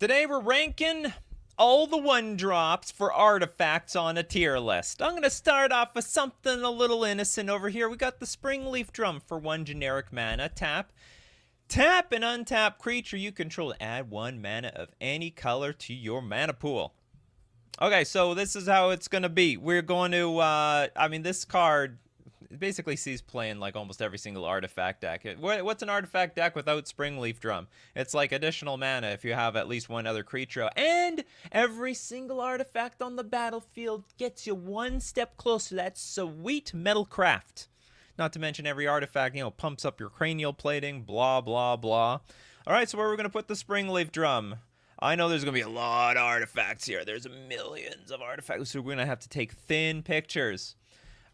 Today we're ranking all the one drops for artifacts on a tier list. I'm going to start off with something a little innocent over here. We got the Springleaf Drum for 1 generic mana. Tap an untapped creature you control to add 1 mana of any color to your mana pool. Okay, so this is how it's going to be. We're going to, this card basically sees play in like almost every single artifact deck. What's an artifact deck without Springleaf Drum? It's like additional mana if you have at least one other creature. And every single artifact on the battlefield gets you one step closer to that sweet metal craft. Not to mention every artifact, pumps up your cranial plating, blah, blah, blah. All right, so where are we going to put the Springleaf Drum? I know there's going to be a lot of artifacts here. There's millions of artifacts, so we're going to have to take thin pictures.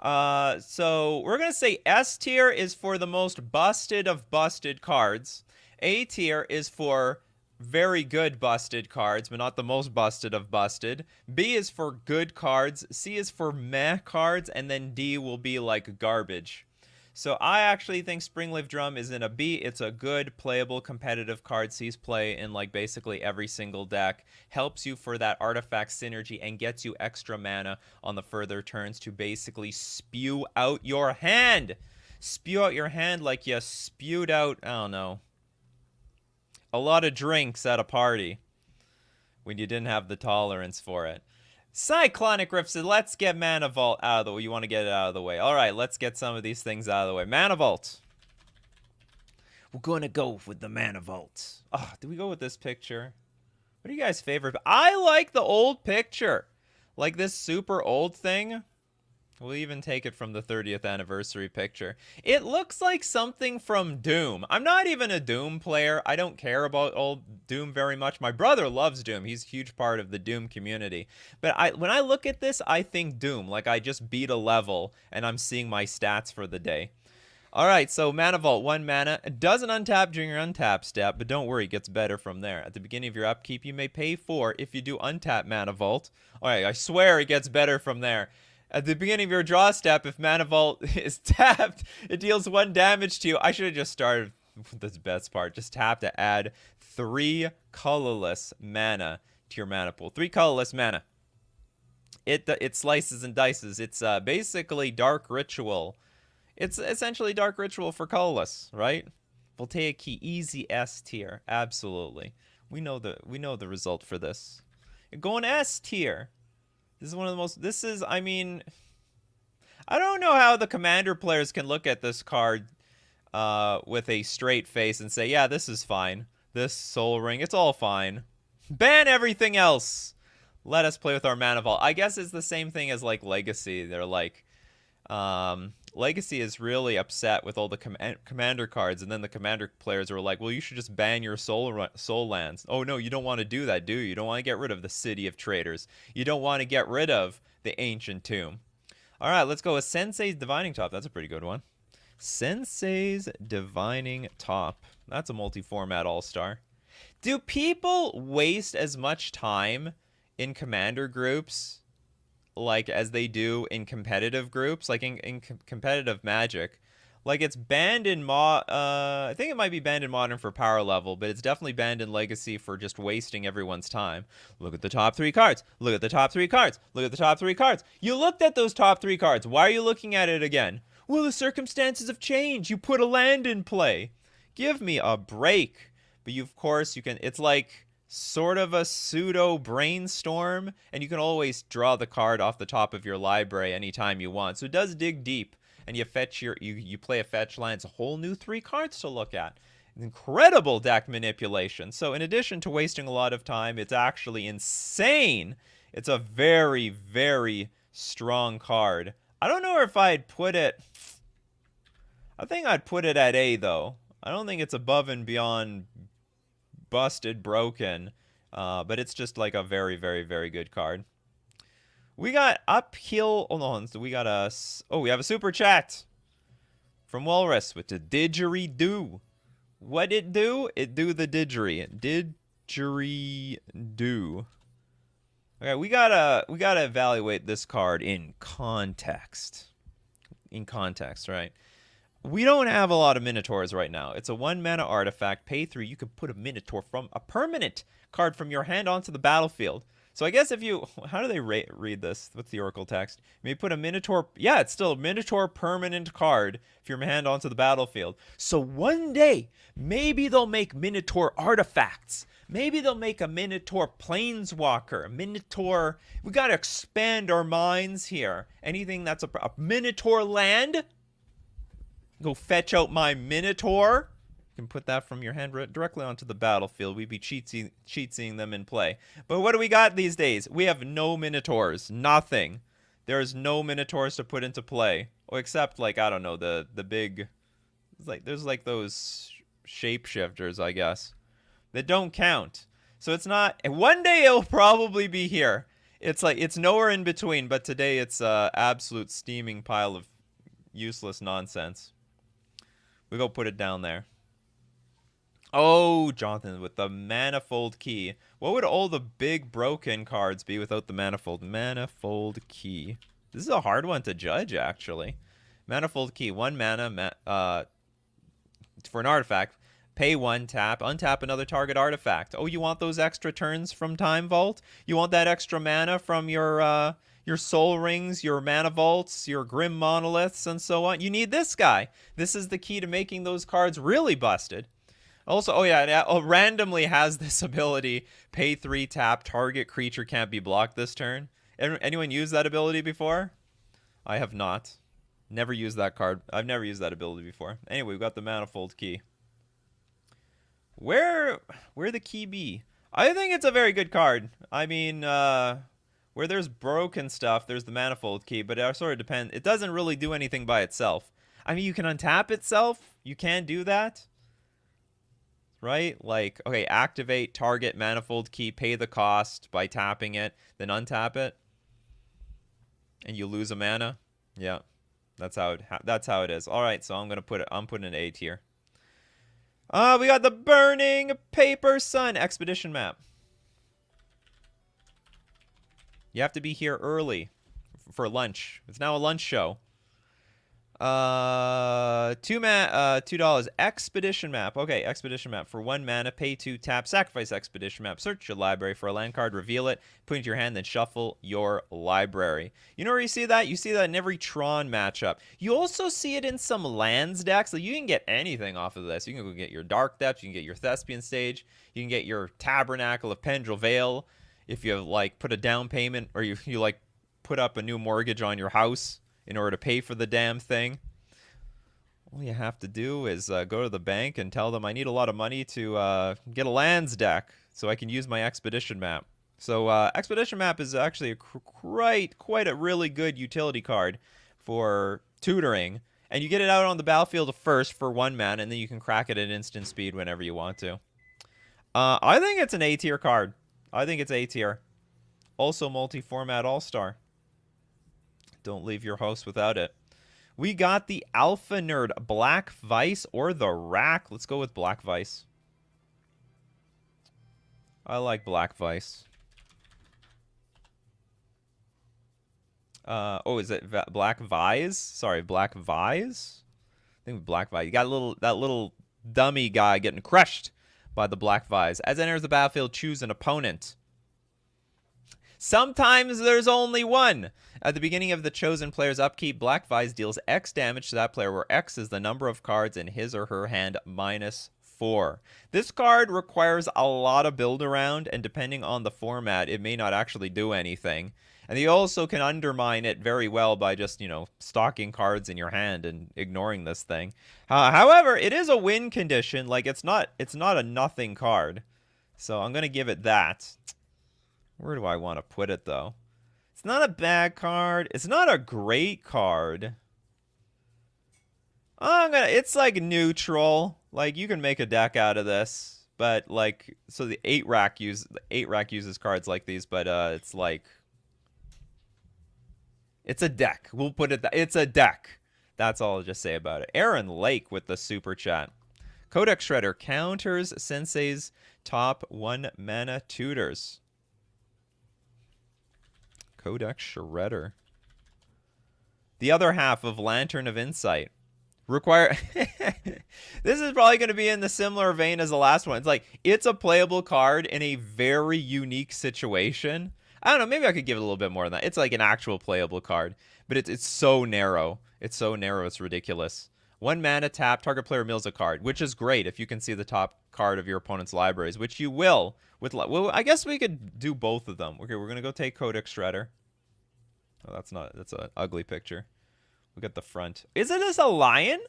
So we're going to say S tier is for the most busted of busted cards. A tier is for very good busted cards, but not the most busted of busted. B is for good cards. C is for meh cards. And then D will be like garbage. So I actually think Springleaf Drum is in a B. It's a good, playable, competitive card. Sees play in like basically every single deck. Helps you for that artifact synergy and gets you extra mana on the further turns to basically spew out your hand. Spew out your hand like you spewed out, I don't know, a lot of drinks at a party when you didn't have the tolerance for it. Cyclonic Rift says, let's get Mana Vault out of the way. You want to get it out of the way. All right, let's get some of these things out of the way. Mana Vault. We're going to go with the Mana Vault. Oh, do we go with this picture? What do you guys' favorite? I like the old picture. Like this super old thing. We'll even take it from the 30th anniversary picture. It looks like something from Doom. I'm not even a Doom player. I don't care about old Doom very much. My brother loves Doom. He's a huge part of the Doom community. But when I look at this, I think Doom. Like I just beat a level and I'm seeing my stats for the day. All right, so Mana Vault, 1 mana. It doesn't untap during your untap step, but don't worry, it gets better from there. At the beginning of your upkeep, you may pay 4 if you do untap Mana Vault. All right, I swear it gets better from there. At the beginning of your draw step, if Mana Vault is tapped, it deals 1 damage to you. I should have just started with this best part. Just tap to add 3 colorless mana to your mana pool. 3 colorless mana. It slices and dices. It's basically Dark Ritual. It's essentially Dark Ritual for colorless, right? Voltaic Key, easy S tier. Absolutely. We know the result for this. Going S tier. This is one of the most, I mean, I don't know how the commander players can look at this card with a straight face and say, yeah, this is fine. This Soul Ring, it's all fine. Ban everything else. Let us play with our Mana Vault. I guess it's the same thing as like Legacy. They're like, Legacy is really upset with all the commander cards, and then the commander players are like, well, you should just ban your soul lands. Oh no, you don't want to do that, do you? You don't want to get rid of the City of Traitors. You don't want to get rid of the Ancient Tomb. All right, let's go with Sensei's Divining Top. That's a pretty good one. Sensei's Divining Top. That's a multi-format all-star. Do people waste as much time in commander groups like as they do in competitive groups, like in competitive Magic? Like it's banned in I think it might be banned in Modern for power level, but it's definitely banned in Legacy for just wasting everyone's time. Look at the top 3 cards. Look at the top 3 cards. Look at the top 3 cards. You looked at those top 3 cards. Why are you looking at it again? Well, the circumstances have changed. You put a land in play. Give me a break. But of course, you can, it's like sort of a pseudo brainstorm, and you can always draw the card off the top of your library anytime you want. So it does dig deep, and you fetch you play a fetch land. It's a whole new 3 cards to look at. Incredible deck manipulation. So in addition to wasting a lot of time, it's actually insane. It's a very, very strong card. I don't know if I'd put it, I think I'd put it at A though. I don't think it's above and beyond busted, broken, but it's just like a very, very, very good card. We got uphill. Hold on, so we got we have a super chat from Walrus with the didgeridoo. What it do? It do the didgeridoo. Okay, we gotta evaluate this card in context. In context, right? We don't have a lot of Minotaurs right now. It's a 1-mana artifact. Pay 3. You can put a Minotaur from a permanent card from your hand onto the battlefield. So I guess if you... How do they read this? What's the Oracle text? You may put a Minotaur... Yeah, it's still a Minotaur permanent card from your hand onto the battlefield. So one day, maybe they'll make Minotaur artifacts. Maybe they'll make a Minotaur Planeswalker. A Minotaur... We gotta expand our minds here. Anything that's a Minotaur land... Go fetch out my Minotaur. You can put that from your hand directly onto the battlefield. We'd be cheat-seeing them in play. But what do we got these days? We have no Minotaurs. Nothing. There's no Minotaurs to put into play. Oh, except, like, I don't know, the big... There's, like, those shapeshifters, I guess. That don't count. So it's not... One day it'll probably be here. It's like, it's nowhere in between. But today it's an absolute steaming pile of useless nonsense. We go put it down there. Oh, Jonathan, with the Manifold Key. What would all the big broken cards be without the Manifold? Manifold Key. This is a hard one to judge, actually. Manifold Key. 1 mana for an artifact. Pay 1, tap. Untap another target artifact. Oh, you want those extra turns from Time Vault? You want that extra mana from your Soul Rings, your Mana Vaults, your Grim Monoliths, and so on. You need this guy. This is the key to making those cards really busted. Also, oh yeah, it randomly has this ability, pay 3, tap, target creature can't be blocked this turn. Anyone used that ability before? I have not. Never used that card. I've never used that ability before. Anyway, we've got the Manifold Key. Where the key be? I think it's a very good card. I mean, where there's broken stuff, there's the Manifold Key, but it sort of depends. It doesn't really do anything by itself. I mean, you can untap itself. You can do that. Right? Like, okay, activate, target, Manifold Key, pay the cost by tapping it, then untap it. And you lose a mana. Yeah. That's how it is. All right, so I'm putting an A tier. We got the Burning Paper Sun Expedition map. You have to be here early for lunch. It's now a lunch show. $2 Expedition map. Okay, Expedition map for 1 mana, pay 2, tap, sacrifice Expedition map, search your library for a land card, reveal it, put it into your hand, then shuffle your library. You know where you see that? You see that in every Tron matchup. You also see it in some lands decks. So you can get anything off of this. You can go get your Dark Depths, you can get your Thespian Stage, you can get your Tabernacle of Pendrell Vale if you like put a down payment or you like put up a new mortgage on your house in order to pay for the damn thing. All you have to do is go to the bank and tell them I need a lot of money to get a lands deck so I can use my Expedition map. So Expedition map is actually quite a really good utility card for tutoring. And you get it out on the battlefield first for 1 mana, and then you can crack it at instant speed whenever you want to. I think it's an A tier card. I think it's A tier. Also multi-format all-star. Don't leave your house without it. We got the Alpha Nerd Black Vice or the Rack. Let's go with Black Vice. I like Black Vice. Oh, is it Black Vise? Sorry, Black Vise? I think Black Vise. You got that little dummy guy getting crushed by the Black Vise. As it enters the battlefield, choose an opponent. Sometimes there's only one. At the beginning of the chosen player's upkeep, Black Vise deals X damage to that player, where X is the number of cards in his or her hand -4. This card requires a lot of build around, and depending on the format, it may not actually do anything. And you also can undermine it very well by just, stocking cards in your hand and ignoring this thing. However, it is a win condition. Like, it's not a nothing card. So I'm going to give it that. Where do I want to put it, though? It's not a bad card. It's not a great card. It's like neutral. Like, you can make a deck out of this. But, like, so the 8 rack uses cards like these, but it's like... It's a deck. We'll put it... It's a deck. That's all I'll just say about it. Aaron Lake with the super chat. Codex Shredder counters Sensei's top 1 mana tutors. Codex Shredder. The other half of Lantern of Insight. Require. This is probably going to be in the similar vein as the last one. It's like, it's a playable card in a very unique situation. I don't know, maybe I could give it a little bit more than that. It's like an actual playable card, but it's so narrow. It's so narrow, it's ridiculous. 1 mana tap, target player mills a card, which is great if you can see the top card of your opponent's libraries, which you will. Well, I guess we could do both of them. Okay, we're going to go take Codex Shredder. Oh, that's an ugly picture. Look at the front. Isn't this a lion?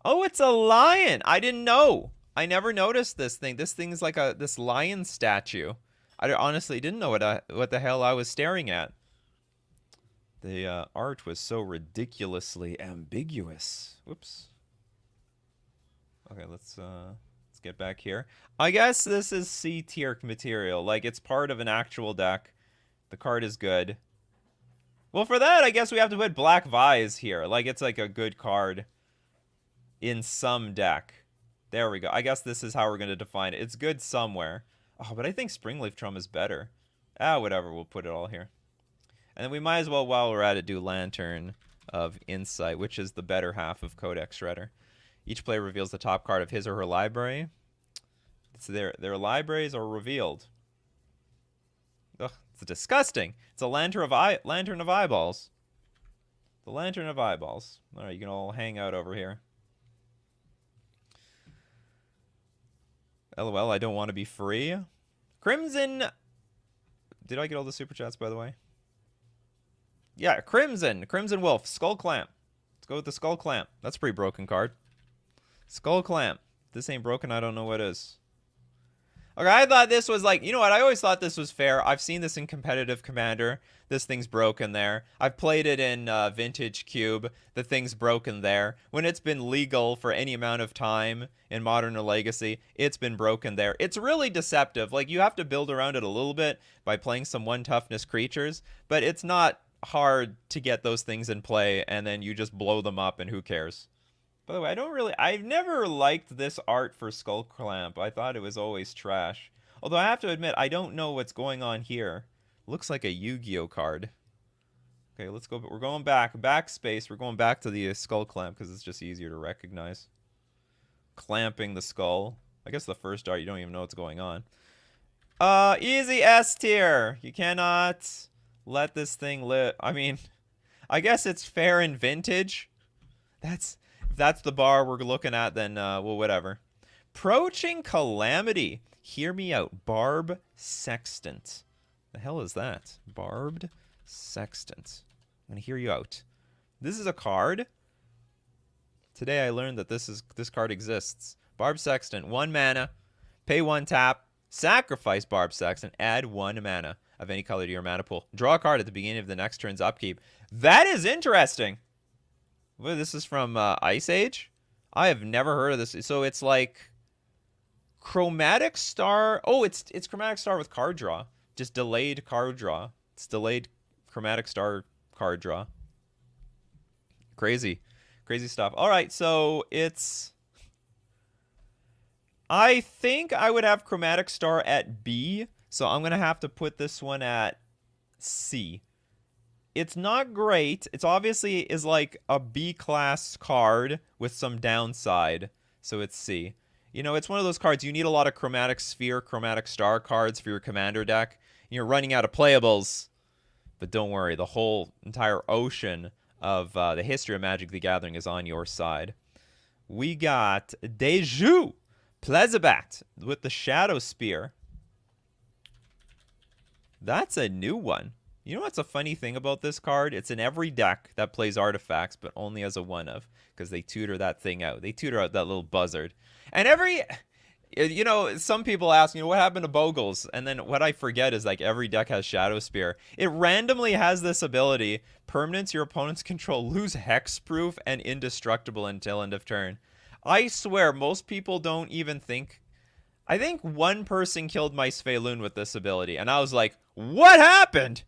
Oh, it's a lion. I didn't know. I never noticed this thing. This thing's like this lion statue. I honestly didn't know what the hell I was staring at. The art was so ridiculously ambiguous. Whoops. Okay, let's get back here. I guess this is C tier material. Like, it's part of an actual deck. The card is good. Well, for that, I guess we have to put Black Vise here. Like, it's like a good card in some deck. There we go. I guess this is how we're going to define it. It's good somewhere. Oh, but I think Springleaf Drum is better. Whatever. We'll put it all here. And then we might as well, while we're at it, do Lantern of Insight, which is the better half of Codex Shredder. Each player reveals the top card of his or her library. So their libraries are revealed. Ugh, it's disgusting. It's a Lantern of Eyeballs. The Lantern of Eyeballs. All right, you can all hang out over here. LOL, I don't want to be free. Crimson. Did I get all the super chats, by the way? Yeah, Crimson Wolf, Skullclamp. Let's go with the Skullclamp. That's a pretty broken card. Skullclamp. If this ain't broken, I don't know what is. Okay, I thought this was like, you know what? I always thought this was fair. I've seen this in competitive Commander. This thing's broken there. I've played it in Vintage Cube. The thing's broken there. When it's been legal for any amount of time in Modern or Legacy, it's been broken there. It's really deceptive. Like, you have to build around it a little bit by playing some 1 toughness creatures, but it's not hard to get those things in play, and then you just blow them up, and who cares? By the way, I've never liked this art for Skullclamp. I thought it was always trash. Although I have to admit, I don't know what's going on here. Looks like a Yu-Gi-Oh card. Okay, let's go. We're going backspace. We're going back to the Skullclamp because it's just easier to recognize. Clamping the skull. I guess the first art, you don't even know what's going on. Easy S tier. You cannot let this thing live. I mean, I guess it's fair in Vintage. If that's the bar we're looking at, then, well, whatever. Approaching Calamity. Hear me out. Barb Sextant. The hell is that? Barbed Sextant. I'm going to hear you out. This is a card. Today I learned that this card exists. Barb Sextant. 1 mana. Pay 1 tap. Sacrifice Barb Sextant. Add 1 mana of any color to your mana pool. Draw a card at the beginning of the next turn's upkeep. That is interesting. Well, this is from Ice Age? I have never heard of this. So it's like Chromatic Star. Oh, it's Chromatic Star with card draw. Just delayed card draw. It's delayed Chromatic Star card draw. Crazy. Crazy stuff. All right, so it's... I think I would have Chromatic Star at B, so I'm going to have to put this one at C. It's not great. It's obviously is like a B-class card with some downside, so it's C. You know, it's one of those cards, you need a lot of Chromatic Sphere, Chromatic Star cards for your Commander deck. You're running out of playables, but don't worry, the whole entire ocean of the history of Magic the Gathering is on your side. We got Deju Plezabat with the Shadowspear. That's a new one. You know what's a funny thing about this card? It's in every deck that plays artifacts, but only as a one-of, because they tutor that thing out. They tutor out that little buzzard. And you know, some people ask, you know, what happened to Bogles? And then what I forget is, like, every deck has Shadowspear. It randomly has this ability. Permanents your opponents control lose hexproof and indestructible until end of turn. I swear, most people don't even think... I think one person killed my Svelun with this ability, and I was like, what happened?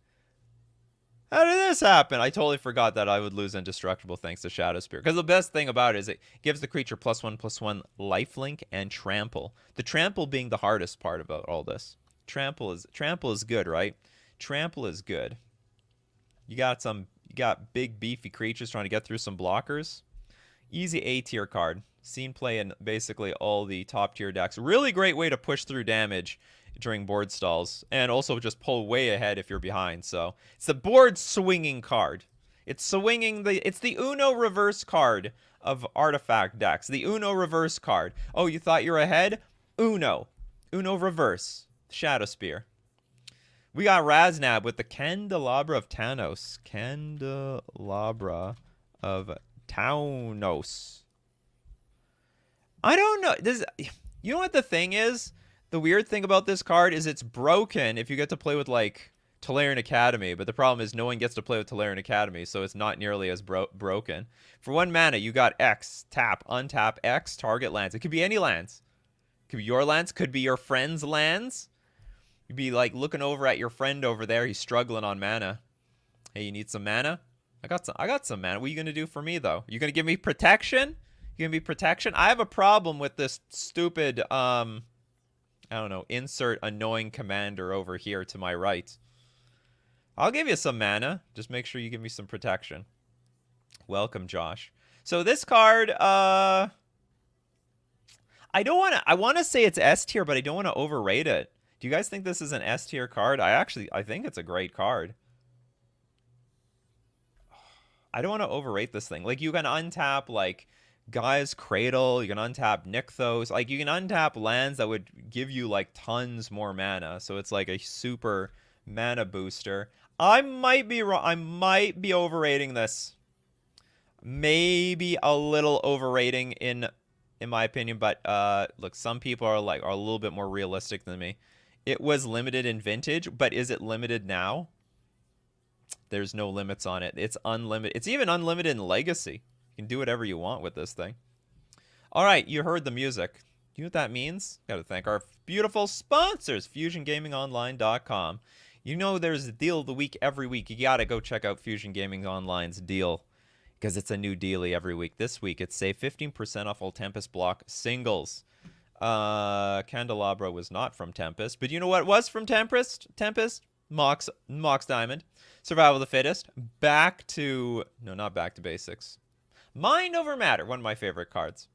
How did this happen? I totally forgot that I would lose indestructible thanks to Shadowspear. Because the best thing about it is it gives the creature +1/+1 lifelink and trample. The trample being the hardest part about all this. Trample is good, right? Trample is good. You got big beefy creatures trying to get through some blockers. Easy A tier card. Seen play in basically all the top tier decks. Really great way to push through damage during board stalls, and also just pull way ahead if you're behind. So it's the board swinging card. It's the Uno reverse card of artifact decks. The Uno reverse card. Oh, you thought you're ahead? Uno reverse. Shadowspear. We got Raznab with the Candelabra of Tawnos. Candelabra of Tawnos. I don't know. You know what the thing is? The weird thing about this card is it's broken if you get to play with, like, Tolarian Academy. But the problem is no one gets to play with Tolarian Academy, so it's not nearly as broken. For 1 mana, you got X. Tap, untap, X, target lands. It could be any lands. It could be your lands. Could be your friend's lands. You'd be, like, looking over at your friend over there. He's struggling on mana. Hey, you need some mana? I got some mana. What are you going to do for me, though? You going to give me protection? You going to be protection? I have a problem with this stupid, I don't know, insert annoying commander over here to my right. I'll give you some mana. Just make sure you give me some protection. Welcome, Josh. So this card, I want to say it's S tier, but I don't want to overrate it. Do you guys think this is an S tier card? I think it's a great card. I don't want to overrate this thing. Like, you can untap, like, Gaia's Cradle. You can untap Nykthos. Like, you can untap lands that would give you, like, tons more mana. So it's like a super mana booster. I might be wrong. I might be overrating this. Maybe a little overrating in my opinion. But, look, some people are a little bit more realistic than me. It was limited in Vintage, but is it limited now? There's no limits on it. It's unlimited. It's even unlimited in Legacy. You can do whatever you want with this thing. All right, you heard the music. You know what that means? Got to thank our beautiful sponsors, FusionGamingOnline.com. You know there's a deal of the week every week. You got to go check out Fusion Gaming Online's deal because it's a new dealie every week. This week, it's save 15% off all Tempest block singles. Candelabra was not from Tempest, but you know what was from Tempest? Mox Diamond. Survival of the Fittest. Not back to basics. Mind Over Matter, one of my favorite cards.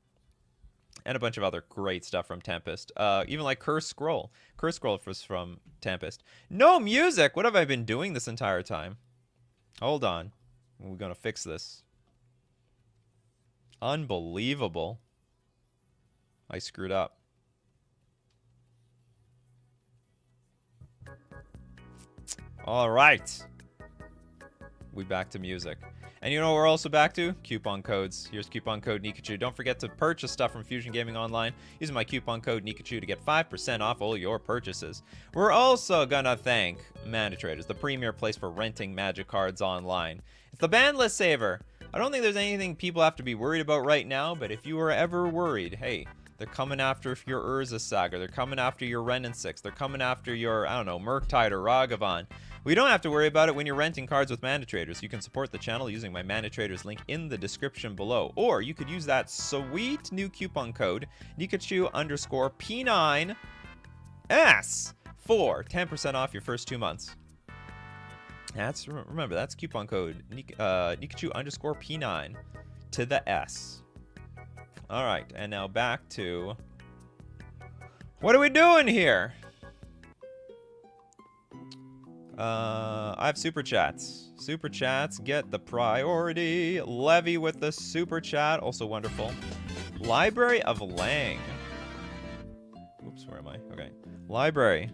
And a bunch of other great stuff from Tempest. Even like Curse Scroll. Curse Scroll was from Tempest. No music! What have I been doing this entire time? Hold on. We're going to fix this. Unbelievable. I screwed up. All right. We back to music. And you know what we're also back to? Coupon codes. Here's coupon code Nikachu. Don't forget to purchase stuff from Fusion Gaming Online using my coupon code Nikachu to get 5% off all your purchases. We're also gonna thank Mana Traders, the premier place for renting Magic cards online. It's the ban list saver. I don't think there's anything people have to be worried about right now, but if you were ever worried, hey, they're coming after your Urza Saga, they're coming after your Ren and Six, they're coming after your, I don't know, Murktide or Ragavan. We don't have to worry about it when you're renting cards with Mana Traders. You can support the channel using my Mana Traders link in the description below. Or you could use that sweet new coupon code, Nikachu_P9S for 10% off your first 2 months. Remember, that's coupon code Nikachu_P9 to the S. All right, and now back to... what are we doing here? I have super chats. Super chats get the priority. Levy with the super chat, also wonderful. Library of Leng. Oops, where am I? Okay. Library.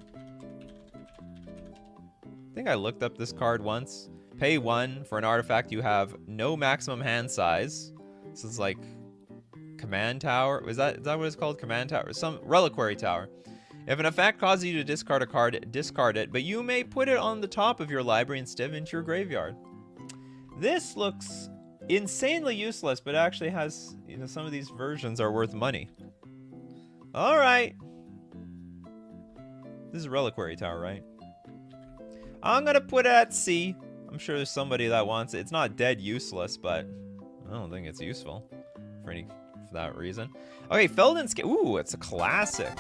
I think I looked up this card once. Pay 1 for an artifact you have no maximum hand size. This is like Command Tower. Is that what it's called? Command Tower? Some Reliquary Tower. If an effect causes you to discard a card, discard it, but you may put it on the top of your library instead of into your graveyard. This looks insanely useless, but actually has, you know, some of these versions are worth money. All right. This is a Reliquary Tower, right? I'm going to put it at C. I'm sure there's somebody that wants it. It's not dead useless, but I don't think it's useful for that reason. Okay, Felden's... ooh, it's a classic.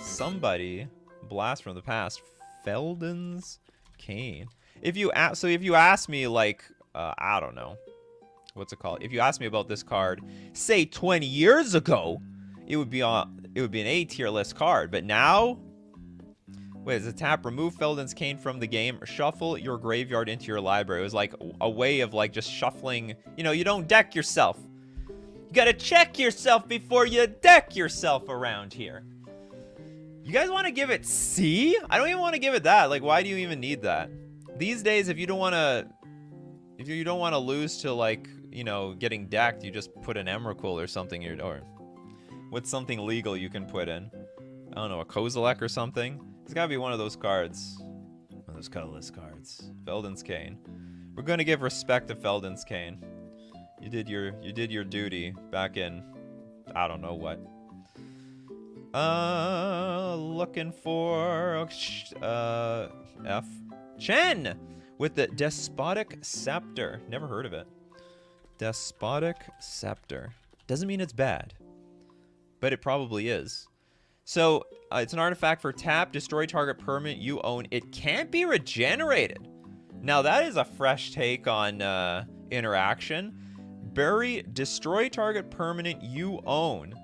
Somebody, blast from the past, Felden's Cane. If you ask me, like, I don't know, what's it called? If you asked me about this card, say 20 years ago, it would be an A tier list card. But now, wait, is it tap? Remove Felden's Cane from the game. Shuffle your graveyard into your library. It was like a way of like just shuffling. You know, you don't deck yourself. You gotta check yourself before you deck yourself around here. You guys want to give it C? I don't even want to give it that. Like, why do you even need that? These days, if you don't want to lose to, like, you know, getting decked, you just put an Emrakul or something in your door. What's something legal you can put in? I don't know, a Kozilek or something? It's gotta be one of those cards. One of those colorless cards. Felden's Cane. We're gonna give respect to Felden's Cane. You did your duty back in, I don't know what. Looking for F. Chen with the Despotic Scepter. Never heard of it. Despotic Scepter. Doesn't mean it's bad, but it probably is. So it's an artifact for tap. Destroy target permanent you own. It can't be regenerated. Now that is a fresh take on interaction. Bury. Destroy target permanent you own.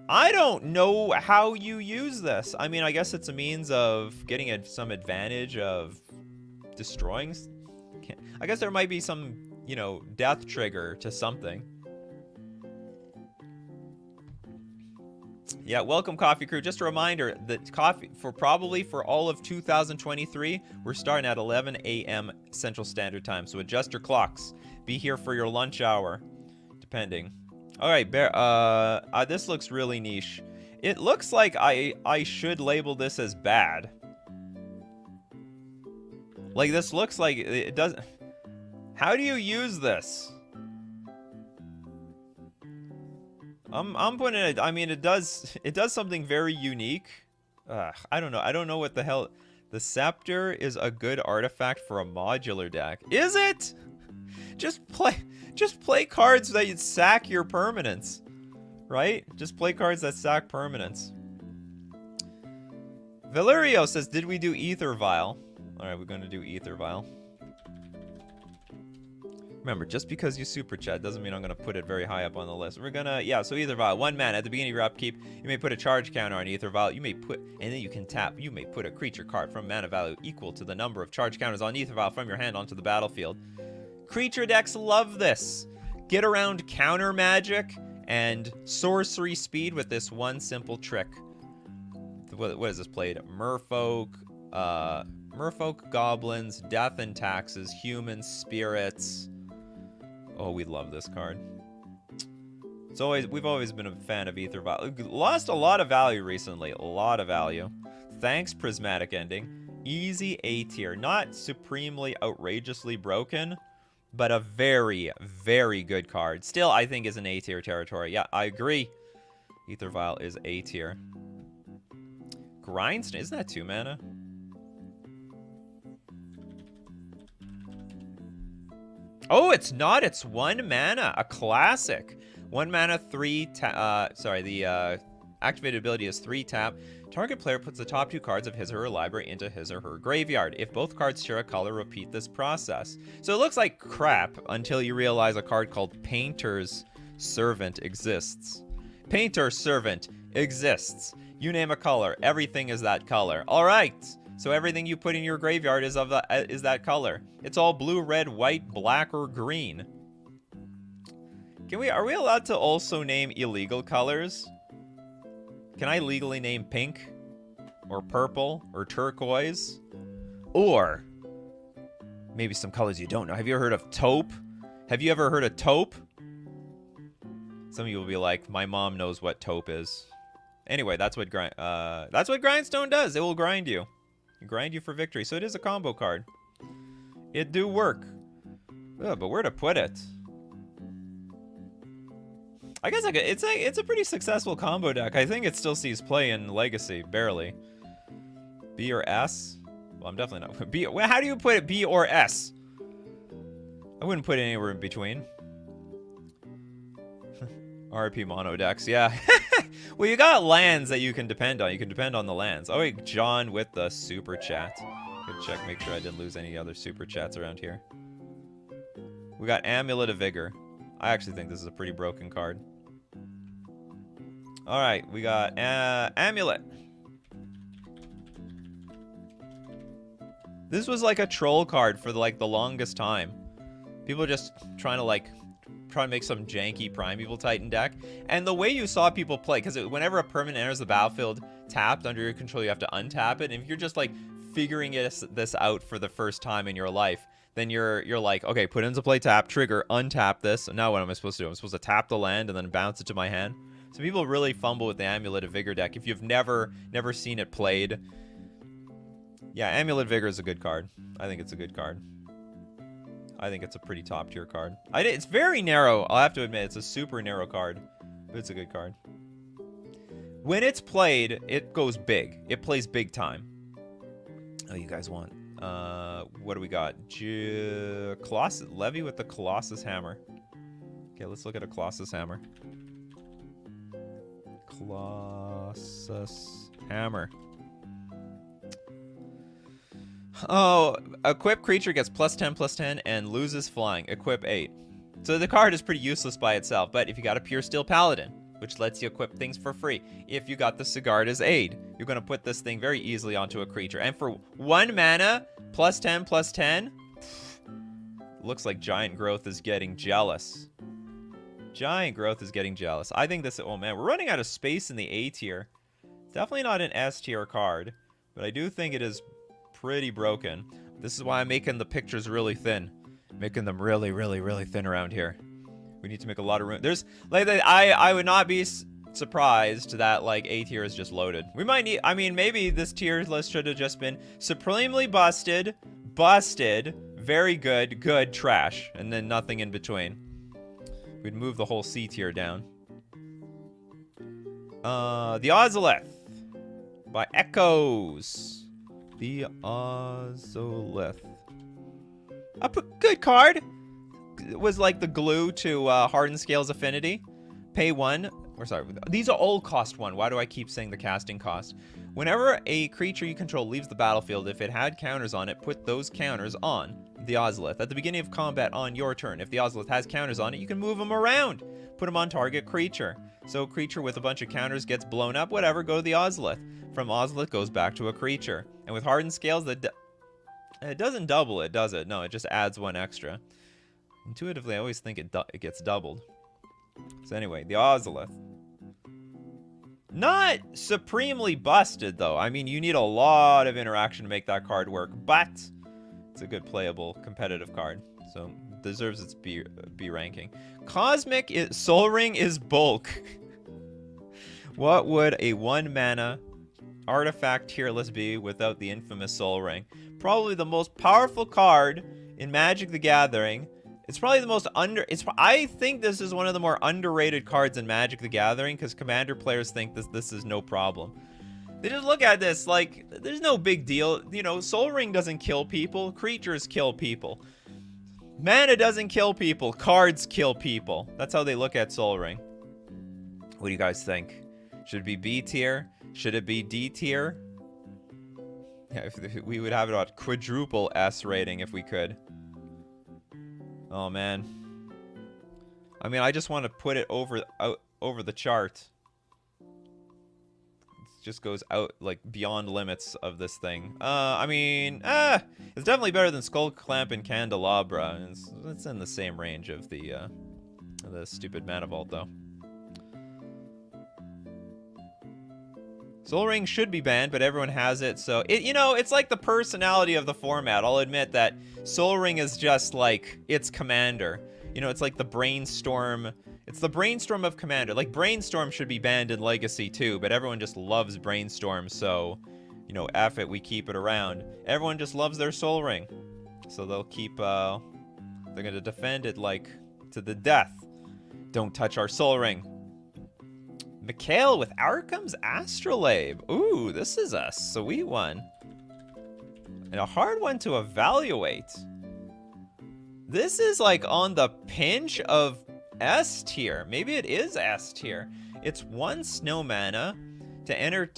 I don't know how you use this. I mean, I guess it's a means of getting some advantage of destroying. I guess there might be some, you know, death trigger to something. Yeah, welcome Coffee Crew. Just a reminder that coffee probably for all of 2023, we're starting at 11 a.m. Central Standard Time. So adjust your clocks. Be here for your lunch hour, depending. All right, Bear. This looks really niche. It looks like I should label this as bad. Like, this looks like it doesn't. How do you use this? I'm putting it. I mean, it does something very unique. I don't know. I don't know what the hell. The Scepter is a good artifact for a modular deck. Is it? Just play cards that you sack your permanents, right? Just play cards that sack permanents. Valerio says, did we do Aether Vial? All right, we're going to do Aether Vial. Remember, just because you super chat doesn't mean I'm going to put it very high up on the list. We're going to, yeah, so Aether Vial. 1 mana at the beginning of your upkeep. You may put a charge counter on Aether Vial. You may put, and then you can tap. You may put a creature card from mana value equal to the number of charge counters on Aether Vial from your hand onto the battlefield. Creature decks love this. Get around counter magic and sorcery speed with this one simple trick. What is this played? Merfolk, goblins, death and taxes, humans, spirits. Oh, we love this card. We've always been a fan of Aether Vial. Lost a lot of value recently. A lot of value. Thanks, Prismatic Ending. Easy A tier. Not supremely outrageously broken, but a very, very good card. Still, I think is an A tier territory. Yeah, I agree. Aether Vial is A tier. Grindstone, isn't that 2 mana? Oh, it's not. It's 1 mana. A classic. 1 mana, 3 tap. The activated ability is 3 tap. Target player puts the top 2 cards of his or her library into his or her graveyard. If both cards share a color, repeat this process. So it looks like crap until you realize a card called Painter's Servant exists. Painter's Servant exists. You name a color. Everything is that color. All right. So everything you put in your graveyard is that color. It's all blue, red, white, black, or green. Are we allowed to also name illegal colors? Can I legally name pink? Or purple? Or turquoise? Or maybe some colors you don't know. Have you ever heard of taupe? Have you ever heard of taupe? Some of you will be like, my mom knows what taupe is. Anyway, that's what Grindstone does. It will grind you. Grind you for victory. So it is a combo card. It do work. Ugh, but where to put it? I guess it's a pretty successful combo deck. I think it still sees play in Legacy, barely. B or S? Well, I'm definitely not. B. How do you put it? B or S? I wouldn't put it anywhere in between. RP mono decks, yeah. Well, you got lands that you can depend on. You can depend on the lands. Oh, wait, John with the super chat. Good check. Make sure I didn't lose any other super chats around here. We got Amulet of Vigor. I actually think this is a pretty broken card. Alright, we got Amulet. This was like a troll card for like the longest time. People are just trying to make some janky Primeval Titan deck. And the way you saw people play, because whenever a permanent enters the battlefield tapped under your control, you have to untap it. And if you're just like figuring this out for the first time in your life, then you're like, okay, put into play, tap, trigger, untap this. And now what am I supposed to do? I'm supposed to tap the land and then bounce it to my hand. So people really fumble with the Amulet of Vigor deck. If you've never seen it played, yeah, Amulet of Vigor is a good card. I think it's a good card. I think it's a pretty top tier card. It's very narrow. I'll have to admit, it's a super narrow card, but it's a good card. When it's played, it goes big. It plays big time. Oh, you guys want? What do we got? Colossus Levy with the Colossus Hammer. Okay, let's look at a Colossus Hammer. Colossus Hammer. Oh, equip creature gets +10/+10 and loses flying. Equip 8. So the card is pretty useless by itself, but if you got a Pure Steel Paladin, which lets you equip things for free, if you got the Sigarda's Aid, you're going to put this thing very easily onto a creature. And for 1 mana, +10/+10, looks like Giant Growth is getting jealous. Giant Growth is getting jealous. I think this... Oh, man, we're running out of space in the A tier. It's definitely not an S tier card, but I do think it is pretty broken. This is why I'm making the pictures really thin. Making them really, really, really thin around here. We need to make a lot of room. There's... Like, I would not be surprised that, like, A tier is just loaded. We might need... I mean, maybe this tier list should have just been Supremely Busted, Busted, Very Good, Good, Trash, and then nothing in between. We'd move the whole C tier down. The Ozolith by Echoes. The Ozolith. A good card. It was like the glue to Hardened Scales Affinity. Pay 1. Or sorry, these are all cost 1. Why do I keep saying the casting cost? Whenever a creature you control leaves the battlefield, if it had counters on it, put those counters on the Ozolith. At the beginning of combat on your turn, if the Ozolith has counters on it, you can move them around. Put them on target creature. So a creature with a bunch of counters gets blown up, whatever, go to the Ozolith. From Ozolith goes back to a creature. And with Hardened Scales, it doesn't double it, does it? No, it just adds 1 extra. Intuitively, I always think it gets doubled. So anyway, the Ozolith. Not supremely busted, though. I mean, you need a lot of interaction to make that card work, but it's a good playable competitive card. So deserves its B ranking. Cosmic Soul Ring is bulk. What would a 1-mana artifact tier list be without the infamous Soul Ring? Probably the most powerful card in Magic the Gathering. It's probably the most I think this is one of the more underrated cards in Magic the Gathering, because Commander players think this is no problem. They just look at this like, there's no big deal. You know, Soul Ring doesn't kill people. Creatures kill people. Mana doesn't kill people. Cards kill people. That's how they look at Soul Ring. What do you guys think? Should it be B tier? Should it be D tier? Yeah, we would have it at quadruple S rating if we could. Oh, man. I mean, I just want to put it over the chart. It just goes out, like, beyond limits of this thing. I mean, it's definitely better than Skullclamp and Candelabra. It's in the same range of the stupid Mana Vault, though. Soul Ring should be banned, but everyone has it, so... it's like the personality of the format. I'll admit that Soul Ring is just, like, its commander. You know, it's like the Brainstorm... It's the Brainstorm of Commander. Like, Brainstorm should be banned in Legacy, too, but everyone just loves Brainstorm, so... You know, F it, we keep it around. Everyone just loves their Soul Ring. So they'll keep, they're gonna defend it, like, to the death. Don't touch our Soul Ring. Mikhail with Arcum's Astrolabe. Ooh, this is a sweet one. And a hard one to evaluate. This is like on the pinch of S tier. Maybe it is S tier. It's 1 snow mana, to enter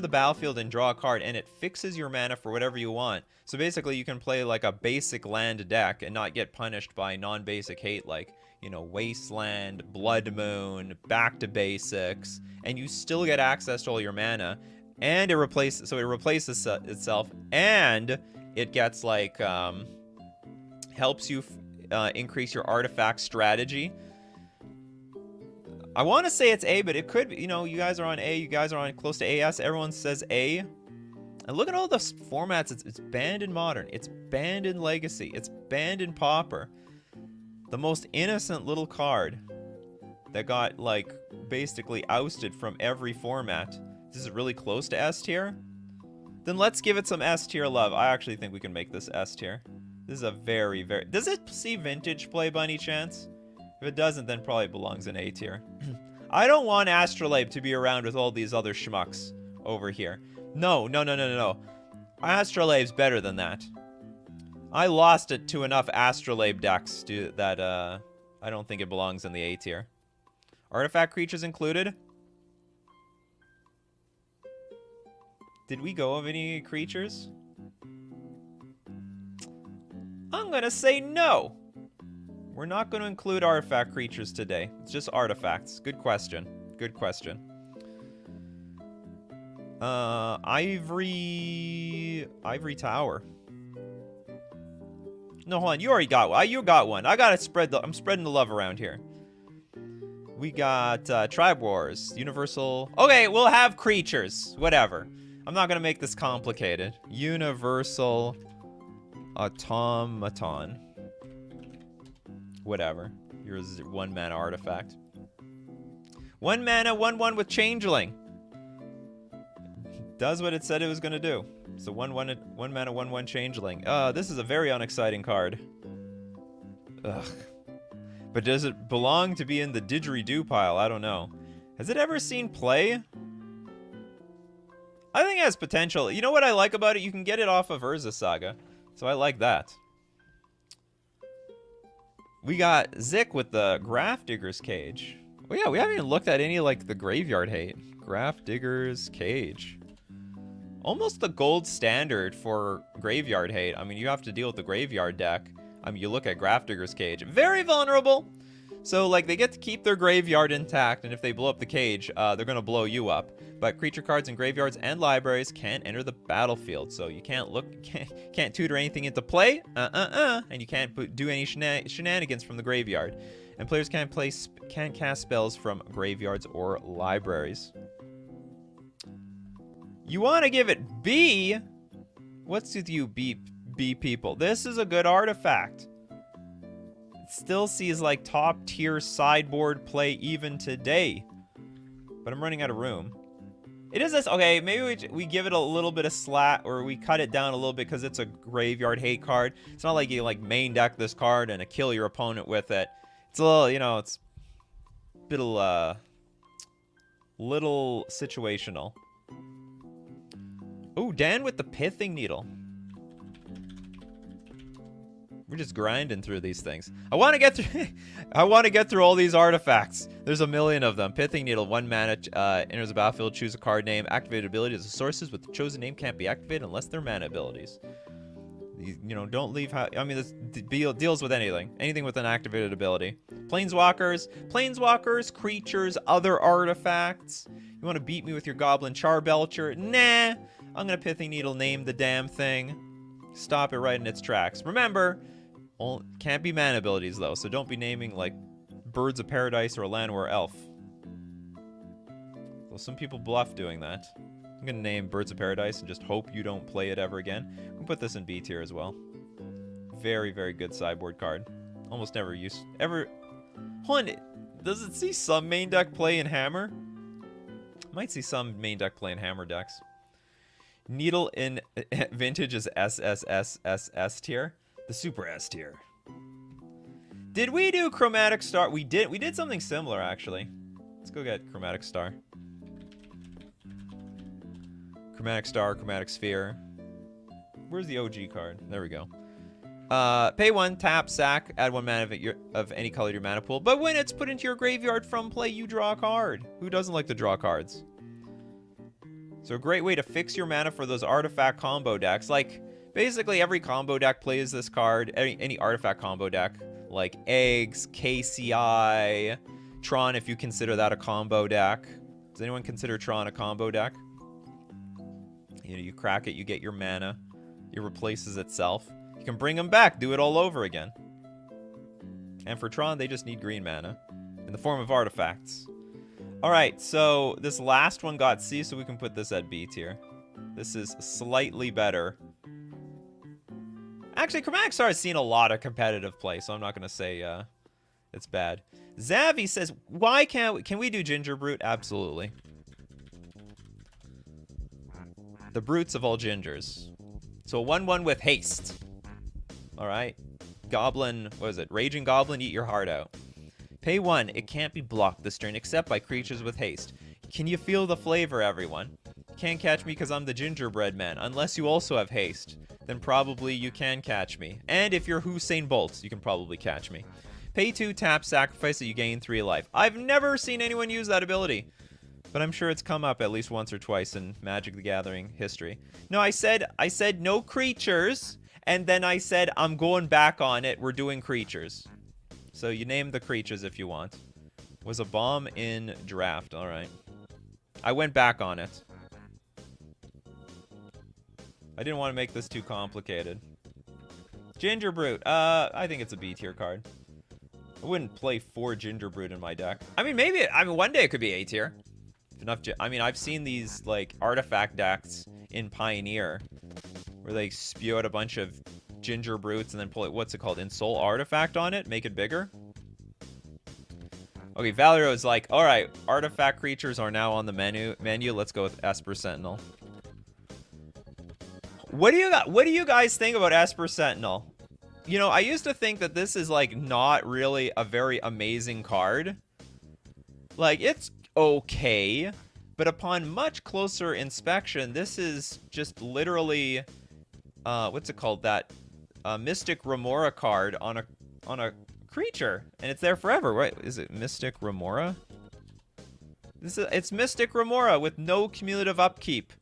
the battlefield and draw a card, and it fixes your mana for whatever you want. So basically, you can play like a basic land deck and not get punished by non-basic hate like, you know, Wasteland, Blood Moon, Back to Basics, and you still get access to all your mana. And it replaces itself, and it gets like helps you increase your artifact strategy. I want to say it's A, but it could be, you know, you guys are on A, you guys are on close to AS, everyone says A. And look at all the formats. It's banned in Modern, it's banned in Legacy, it's banned in Pauper. The most innocent little card that got, like, basically ousted from every format. This is really close to S tier. Then let's give it some S tier love. I actually think we can make this S tier. This is a very, very... Does it see Vintage play by any chance? If it doesn't, then probably belongs in A tier. I don't want Astrolabe to be around with all these other schmucks over here. No. Astrolabe's better than that. I lost it to enough Astrolabe decks that I don't think it belongs in the A tier. Artifact creatures included? Did we go of any creatures? I'm gonna say no. We're not going to include artifact creatures today. It's just artifacts. Good question. Good question. Ivory Tower. No, hold on. You already got one. You got one. I gotta spread the... I'm spreading the love around here. We got Tribe Wars. Universal... Okay, we'll have creatures. Whatever. I'm not gonna make this complicated. Universal Automaton. Whatever. Here's 1 mana artifact. 1 mana, 1/1 with Changeling. Does what it said it was gonna do. So 1 mana, 1/1 Changeling. This is a very unexciting card. Ugh. But does it belong to be in the didgeridoo pile? I don't know. Has it ever seen play? I think it has potential. You know what I like about it? You can get it off of Urza Saga. So I like that. We got Zik with the Grafdigger's Cage. Oh yeah, we haven't even looked at any, like, the graveyard hate. Grafdigger's Cage. Almost the gold standard for graveyard hate. I mean, you have to deal with the graveyard deck. I mean, you look at Grafdigger's Cage. Very vulnerable. So, like, they get to keep their graveyard intact, and if they blow up the cage, they're going to blow you up. But creature cards in graveyards and libraries can't enter the battlefield, so you can't can't tutor anything into play, and you can't do any shenanigans from the graveyard. And players can't cast spells from graveyards or libraries. You want to give it B? What's with you, B people? This is a good artifact. It still sees like top tier sideboard play even today. But I'm running out of room. It is this, okay, maybe we give it a little bit of slack, or we cut it down a little bit because it's a graveyard hate card. It's not like you like main deck this card and kill your opponent with it. It's a little, you know, it's a bit little situational. Oh, Dan with the Pithing Needle. We're just grinding through these things. I want to get through. I want to get through all these artifacts. There's a million of them. Pithing Needle, 1 mana, enters the battlefield. Choose a card name. Activated abilities. The sources with the chosen name can't be activated unless they're mana abilities. You know, don't leave. I mean, this deals with anything with an activated ability. Planeswalkers, creatures, other artifacts. You want to beat me with your Goblin Charbelcher? Nah. I'm gonna Pithing Needle name the damn thing. Stop it right in its tracks. Remember. Can't be mana abilities, though, so don't be naming, like, Birds of Paradise or a Llanowar Elf. Well, some people bluff doing that. I'm gonna name Birds of Paradise and just hope you don't play it ever again. I'm gonna put this in B tier as well. Very, very good sideboard card. Almost never used... Ever... Hold on, does it see some main deck play in Hammer? Might see some main deck play in Hammer decks. Needle in Vintage is S tier. The super S tier. Did we do Chromatic Star? We did something similar, actually. Let's go get Chromatic Star. Chromatic Star, Chromatic Sphere. Where's the OG card? There we go. Pay 1, tap, sack, add 1 mana of any color to your mana pool. But when it's put into your graveyard from play, you draw a card. Who doesn't like to draw cards? So a great way to fix your mana for those artifact combo decks. Like, basically every combo deck plays this card. Any artifact combo deck. Like Eggs, KCI, Tron, if you consider that a combo deck. Does anyone consider Tron a combo deck? You know, you crack it, you get your mana. It replaces itself. You can bring them back, do it all over again. And for Tron, they just need green mana in the form of artifacts. Alright, so this last one got C, so we can put this at B tier. This is slightly better. Actually, Chromatic Star has seen a lot of competitive play, so I'm not going to say it's bad. Zavi says, why can we do Gingerbrute? Absolutely. The brutes of all gingers. So a 1-1 with haste. Alright. Goblin, what is it? Raging Goblin, eat your heart out. Pay 1. It can't be blocked this turn except by creatures with haste. Can you feel the flavor, everyone? Can't catch me because I'm the gingerbread man. Unless you also have haste. Then probably you can catch me. And if you're Usain Bolt, you can probably catch me. Pay 2, tap, sacrifice it, you gain 3 life. I've never seen anyone use that ability. But I'm sure it's come up at least once or twice in Magic the Gathering history. No, I said no creatures. And then I said, I'm going back on it. We're doing creatures. So you name the creatures if you want. Was a bomb in draft. All right. I went back on it. I didn't want to make this too complicated. Gingerbrute. I think it's a B tier card. I wouldn't play 4 Gingerbrute in my deck. I mean, maybe. I mean, one day it could be A tier. Enough. I mean, I've seen these like artifact decks in Pioneer, where they spew out a bunch of Gingerbrutes and then pull it. What's it called? Insole artifact on it. Make it bigger. Okay, Valerio is like, all right, artifact creatures are now on the menu. Let's go with Esper Sentinel. What do you guys think about Esper Sentinel? You know, I used to think that this is like not really a very amazing card. Like, it's okay, but upon much closer inspection, this is just literally what's it called? That Mystic Remora card on a creature, and it's there forever, right? Is it Mystic Remora? It's Mystic Remora with no cumulative upkeep.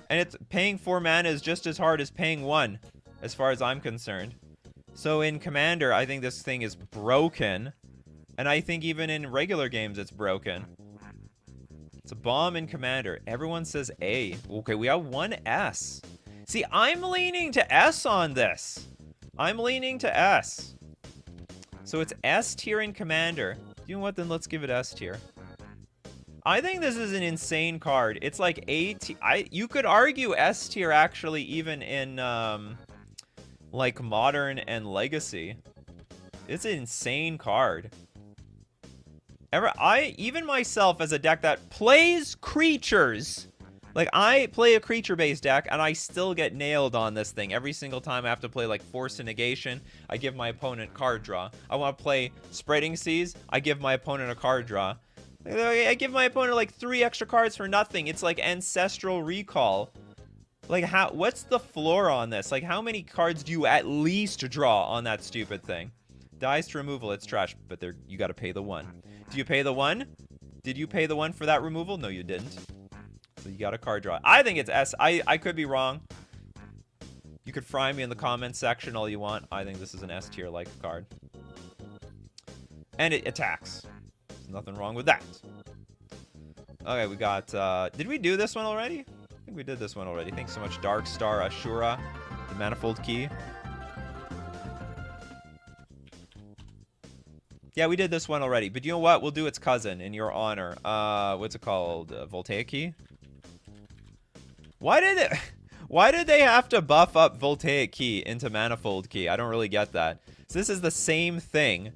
And it's paying 4 mana is just as hard as paying 1, as far as I'm concerned. So in Commander, I think this thing is broken. And I think even in regular games, it's broken. It's a bomb in Commander. Everyone says A. Okay, we have 1 S. See, I'm leaning to S on this. I'm leaning to S. So it's S tier in Commander. You know what? Then let's give it S tier. I think this is an insane card. It's like A tier. You could argue S tier actually even in like Modern and Legacy. It's an insane card. Even myself as a deck that plays creatures, like I play a creature-based deck and I still get nailed on this thing. Every single time I have to play like Force and Negation, I give my opponent card draw. I want to play Spreading Seas, I give my opponent a card draw. I give my opponent like 3 extra cards for nothing. It's like Ancestral Recall. Like, what's the floor on this? Like, how many cards do you at least draw on that stupid thing? Dies to removal, it's trash, but you gotta pay the 1. Do you pay the 1? Did you pay the 1 for that removal? No, you didn't. So you got a card draw. I think it's S. I could be wrong. You could fry me in the comments section all you want. I think this is an S tier like card. And it attacks. There's nothing wrong with that. Okay, we got, did we do this one already? I think we did this one already. Thanks so much, Dark Star Ashura, the Manifold Key. Yeah, we did this one already. But you know what? We'll do its cousin in your honor. What's it called? Voltaic Key? Why did they have to buff up Voltaic Key into Manifold Key? I don't really get that. So this is the same thing.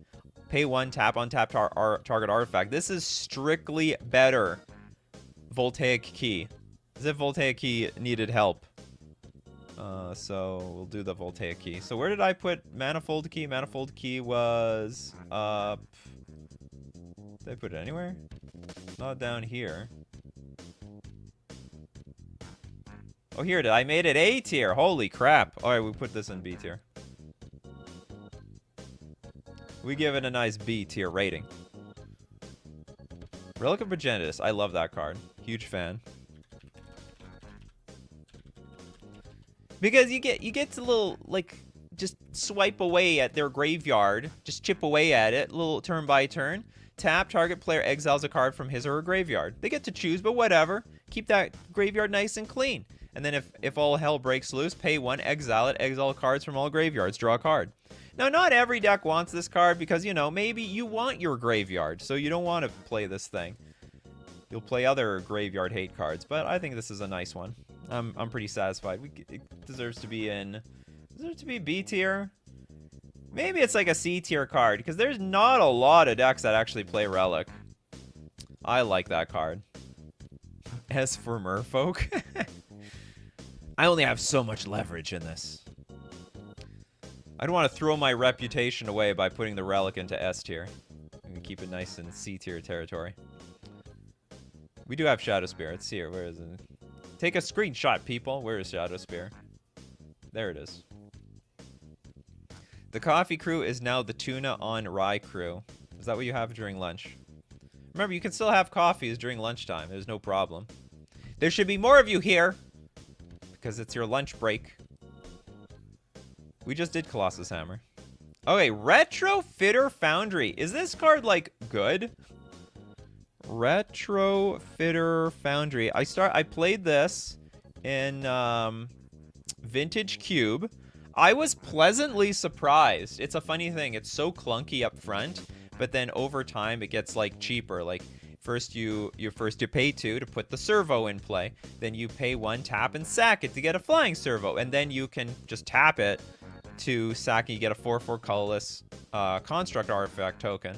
Pay 1, tap on tap target artifact. This is strictly better. Voltaic Key. As if Voltaic Key needed help. So we'll do the Voltaic Key. So where did I put Manifold Key? Manifold Key was up. Did I put it anywhere? Not down here. Oh, here it is. I made it A tier. Holy crap. All right, we put this in B tier. We give it a nice B tier rating. Relic of Progenitus. I love that card. Huge fan. Because you get to little, like, just swipe away at their graveyard. Just chip away at it, little turn by turn. Tap, target player exiles a card from his or her graveyard. They get to choose, but whatever. Keep that graveyard nice and clean. And then if all hell breaks loose, pay 1, exile it, exile cards from all graveyards, draw a card. Now, not every deck wants this card because, you know, maybe you want your graveyard, so you don't want to play this thing. You'll play other graveyard hate cards, but I think this is a nice one. I'm pretty satisfied. It deserves to be in... Deserves to be B tier. Maybe it's like a C tier card, because there's not a lot of decks that actually play Relic. I like that card. S for Merfolk. I only have so much leverage in this. I don't want to throw my reputation away by putting the Relic into S tier. I'm going to keep it nice in C tier territory. We do have Shadowspear. It's here. Where is it? Take a screenshot, people. Where is Shadowspear? There it is. The coffee crew is now the tuna on rye crew. Is that what you have during lunch? Remember, you can still have coffees during lunchtime. There's no problem. There should be more of you here, because it's your lunch break. We just did Colossus Hammer. Okay, Retrofitter Foundry. Is this card, like, good? Retrofitter Foundry. I played this in Vintage Cube. I was pleasantly surprised. It's a funny thing. It's so clunky up front, but then over time it gets like cheaper. Like first you pay 2 to put the servo in play. Then you pay 1, tap and sack it to get a flying servo, and then you can just tap it to sack it. You get a 4/4 colorless construct artifact token.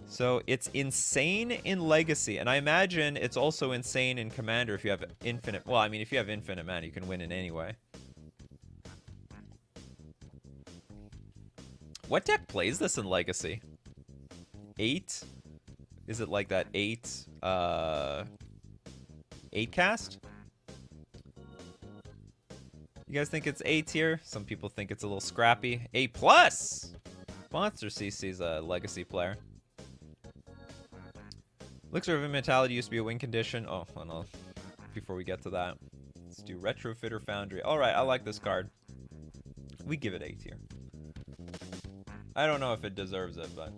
So it's insane in Legacy, and I imagine it's also insane in Commander if you have infinite... Well, I mean, if you have infinite mana, you can win in any way. What deck plays this in Legacy? 8? Is it like that 8 cast? You guys think it's A tier? Some people think it's a little scrappy. A+! Monster CC's a Legacy player. Elixir of Immortality used to be a win condition. Oh, no. Before we get to that, let's do Retrofitter Foundry. Alright, I like this card. We give it A tier. I don't know if it deserves it, but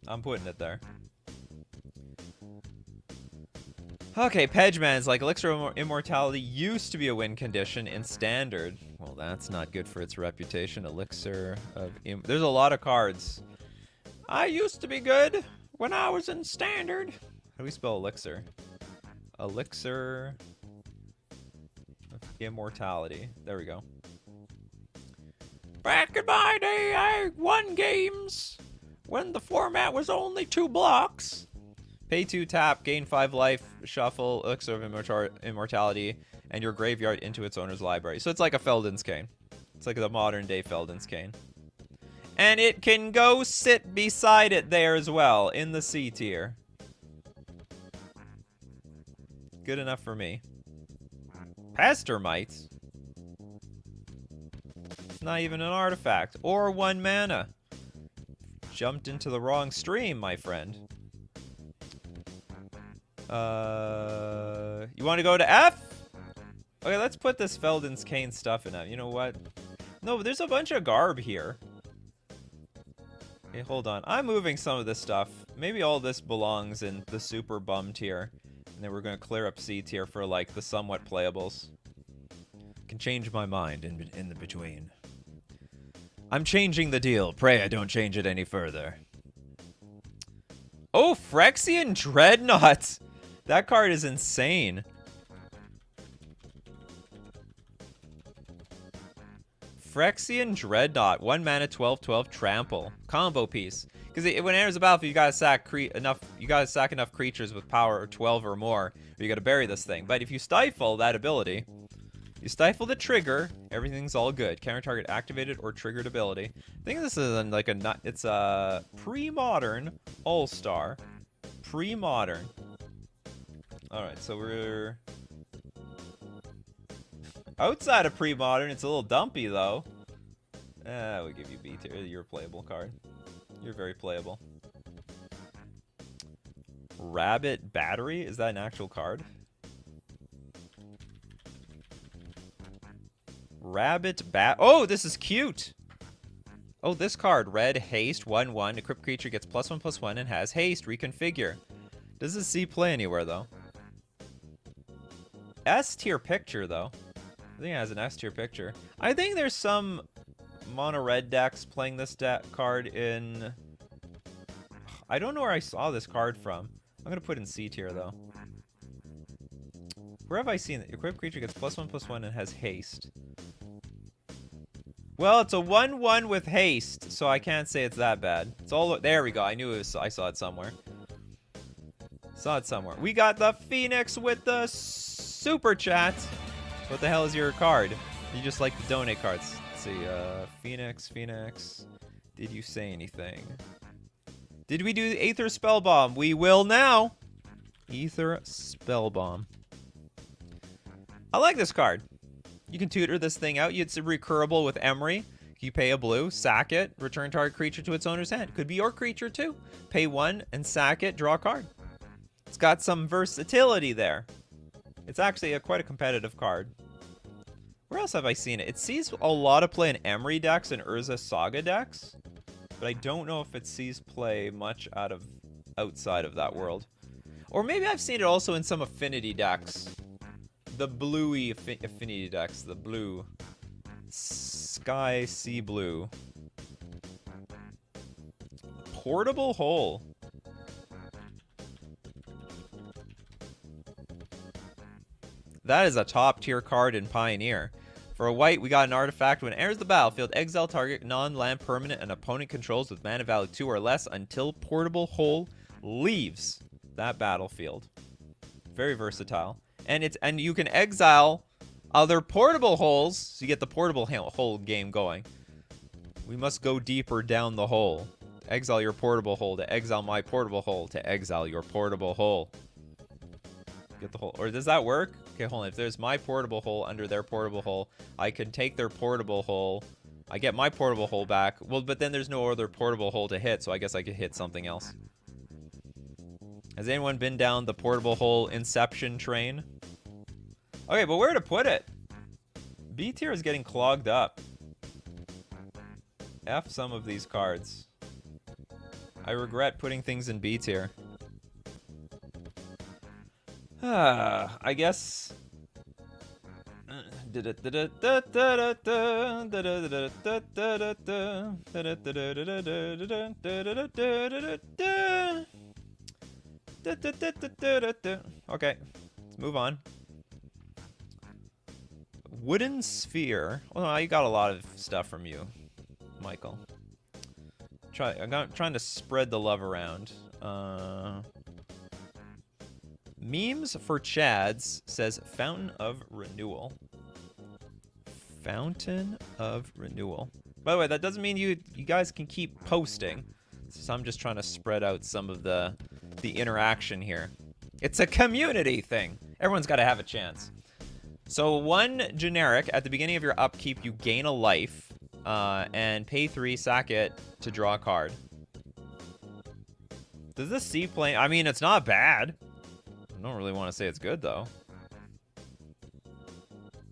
I'm putting it there. Okay, Pedgeman's like Elixir of Immortality used to be a win condition in Standard. Well, that's not good for its reputation. Elixir of There's a lot of cards. I used to be good when I was in Standard. How do we spell Elixir? Elixir of Immortality. There we go. Back in my day, I won games when the format was only 2 blocks. Pay 2, tap, gain 5 life, shuffle Elixir of Immortality, and your graveyard into its owner's library. So it's like a Felden's Cane. It's like the modern day Felden's Cane. And it can go sit beside it there as well, in the C tier. Good enough for me. Pestermite. It's not even an artifact. Or 1 mana. Jumped into the wrong stream, my friend. You want to go to F? Okay, let's put this Felden's Cane stuff in it. You know what? No, there's a bunch of garb here. Okay, hold on. I'm moving some of this stuff. Maybe all this belongs in the super bum tier. And then we're going to clear up C tier for, like, the somewhat playables. Can change my mind in the between. I'm changing the deal. Pray I don't change it any further. Oh, Phyrexian Dreadnought! That card is insane. Phyrexian Dreadnought, 1 mana, 12/12 trample combo piece. Because when it enters the battlefield, you gotta sack enough creatures with power 12 or more, or you gotta bury this thing. But if you stifle that ability, you stifle the trigger, everything's all good. Counter target activated or triggered ability. I think this is like it's a pre-modern all-star, pre-modern. All right, so we're outside of pre-modern. It's a little dumpy though. We'll give you B tier. You're a playable card. You're very playable. Rabbit Battery? Is that an actual card? Rabbit bat. Oh, this is cute. Oh, this card. Red, haste, 1/1. Equipped creature gets +1/+1 and has haste. Reconfigure. Doesn't see play anywhere, though. S tier picture, though. I think it has an S tier picture. I think there's some mono red decks playing this card in... I don't know where I saw this card from. I'm going to put in C tier, though. Where have I seen it? Equipped creature gets +1/+1 and has haste. Well, it's a 1/1 with haste, so I can't say it's that bad. It's all... There we go. I knew it was... I saw it somewhere. Saw it somewhere. We got the Phoenix with the super chat. What the hell is your card? You just like to donate cards. Let's see. Phoenix. Did you say anything? Did we do Aether Spellbomb? We will now. Aether Spellbomb. I like this card. You can tutor this thing out. It's recurable with Emery. You pay a blue, sack it, return target creature to its owner's hand. Could be your creature too. Pay 1 and sack it, draw a card. It's got some versatility there. It's actually quite a competitive card. Where else have I seen it? It sees a lot of play in Emery decks and Urza Saga decks. But I don't know if it sees play much outside of that world. Or maybe I've seen it also in some affinity decks. The bluey affinity decks, the blue. Sky Sea Blue. Portable Hole. That is a top tier card in Pioneer. For a white, we got an artifact. When it enters the battlefield, exile target non-land permanent an opponent controls with mana value 2 or less until Portable Hole leaves that battlefield. Very versatile. And you can exile other portable holes, so you get the portable hole game going. We must go deeper down the hole. Exile your portable hole to exile my portable hole to exile your portable hole. Get the hole. Or does that work? Okay, hold on. If there's my portable hole under their portable hole, I can take their portable hole. I get my portable hole back. Well, but then there's no other portable hole to hit, so I guess I could hit something else. Has anyone been down the portable hole inception train? Okay, but where to put it? B tier is getting clogged up. F some of these cards. I regret putting things in B tier. I guess... Okay, let's move on. Wooden Sphere. Well, I got a lot of stuff from you, Michael. I'm trying to spread the love around. Memes for Chads says Fountain of Renewal. Fountain of Renewal. By the way, that doesn't mean you guys can keep posting. So I'm just trying to spread out some of the interaction here. It's a community thing. Everyone's got to have a chance. So 1 generic, at the beginning of your upkeep, you gain a life, and pay 3, sack it to draw a card. Does this see play? I mean, it's not bad. I don't really want to say it's good, though.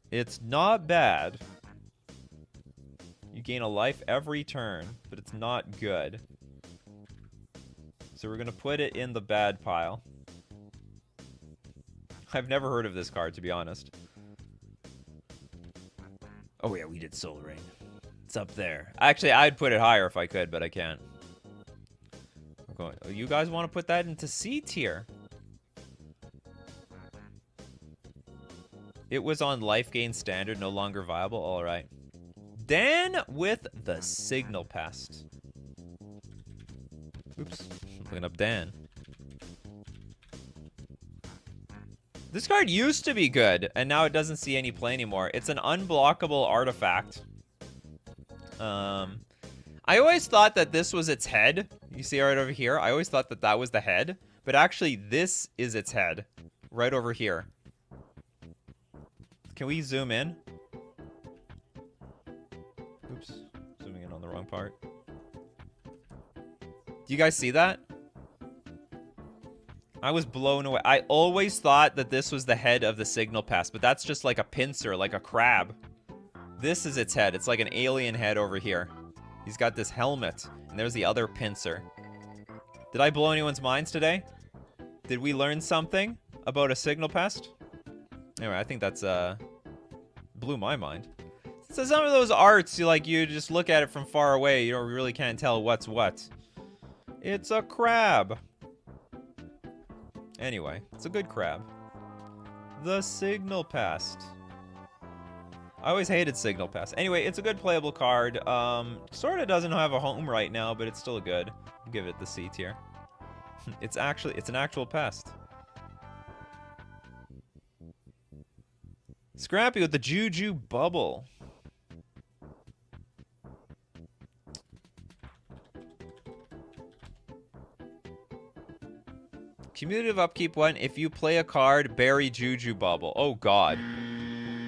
It's not bad. You gain a life every turn, but it's not good. So we're going to put it in the bad pile. I've never heard of this card, to be honest. Oh yeah, we did Soul Rain. It's up there. Actually, I'd put it higher if I could, but I can't. I'm going. Oh, you guys want to put that into C tier? It was on life gain standard, no longer viable. All right. Dan with the Signal Pest. Oops, I'm looking up Dan. This card used to be good, and now it doesn't see any play anymore. It's an unblockable artifact. I always thought that this was its head. You see right over here? I always thought that that was the head, but actually this is its head. Right over here. Can we zoom in? Oops, zooming in on the wrong part. Do you guys see that? I was blown away. I always thought that this was the head of the Signal Pest, but that's just like a pincer, like a crab. This is its head. It's like an alien head over here. He's got this helmet. And there's the other pincer. Did I blow anyone's minds today? Did we learn something about a signal pest? Anyway, I think that's, blew my mind. So some of those arts, you just look at it from far away. You really can't tell what's what. It's a crab. Anyway, it's a good crab. The Signal Pest. I always hated Signal Pest. Anyway, it's a good playable card. Sort of doesn't have a home right now, but it's still good. I'll give it the C tier. It's an actual pest. Scrappy with the Juju Bubble. Cumulative upkeep 1. If you play a card, bury Juju Bubble. Oh god.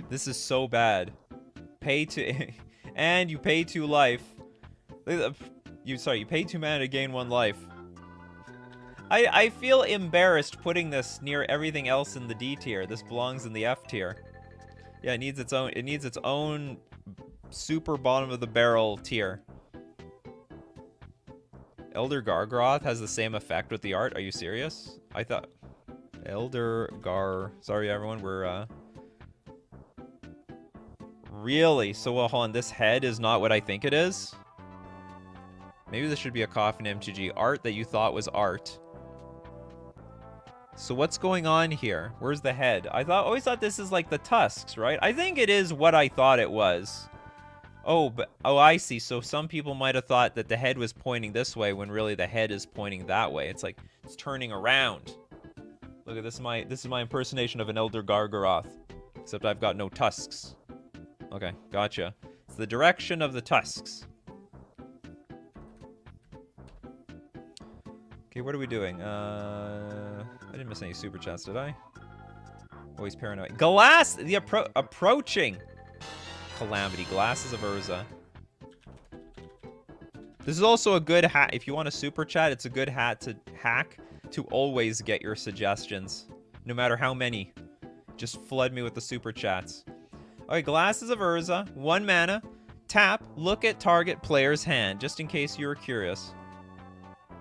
This is so bad. Pay 2 and you pay 2 life. You pay 2 mana to gain 1 life. I feel embarrassed putting this near everything else in the D tier. This belongs in the F tier. Yeah, it needs its own super bottom of the barrel tier. Elder Gargaroth has the same effect with the art. Are you serious? I thought sorry everyone, we're really? So well, hold on, this head is not what I think it is? Maybe this should be a Coffee and MTG art that you thought was art. So what's going on here? Where's the head? Always thought this is like the tusks, right? I think it is what I thought it was. Oh, I see. So some people might have thought that the head was pointing this way when really the head is pointing that way. It's like it's turning around. Look at this. This is my impersonation of an Elder Gargaroth, except I've got no tusks. Okay, gotcha. It's the direction of the tusks. Okay, what are we doing? I didn't miss any super chats, did I? Always paranoid. Glass! The approaching calamity. Glasses of Urza. This is also a good hat. If you want a super chat, it's a good hat to hack to always get your suggestions. No matter how many. Just flood me with the super chats. Alright, Glasses of Urza. 1 mana. Tap. Look at target player's hand. Just in case you were curious.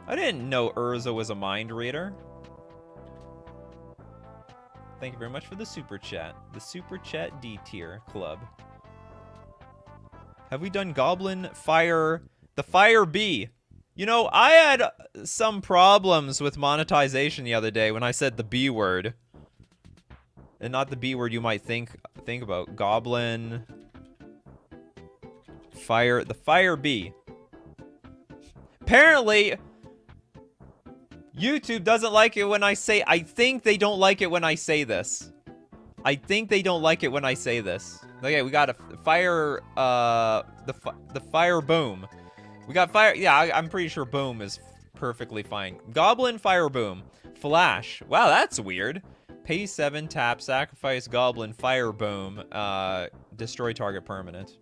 I didn't know Urza was a mind reader. Thank you very much for the super chat. The super chat D tier club. Have we done Goblin Fire? The Fire Bee. You know, I had some problems with monetization the other day when I said the B word. And not the B word you might think about. Goblin Fire. The Fire Bee. Apparently, YouTube doesn't like it when I say... I think they don't like it when I say this. I think they don't like it when I say this. Okay, we got a fire... The Fire Boom. We got fire... Yeah, I'm pretty sure Boom is perfectly fine. Goblin Fire Boom. Flash. Wow, that's weird. Pay 7, tap, sacrifice Goblin Fire Boom. Destroy target permanent.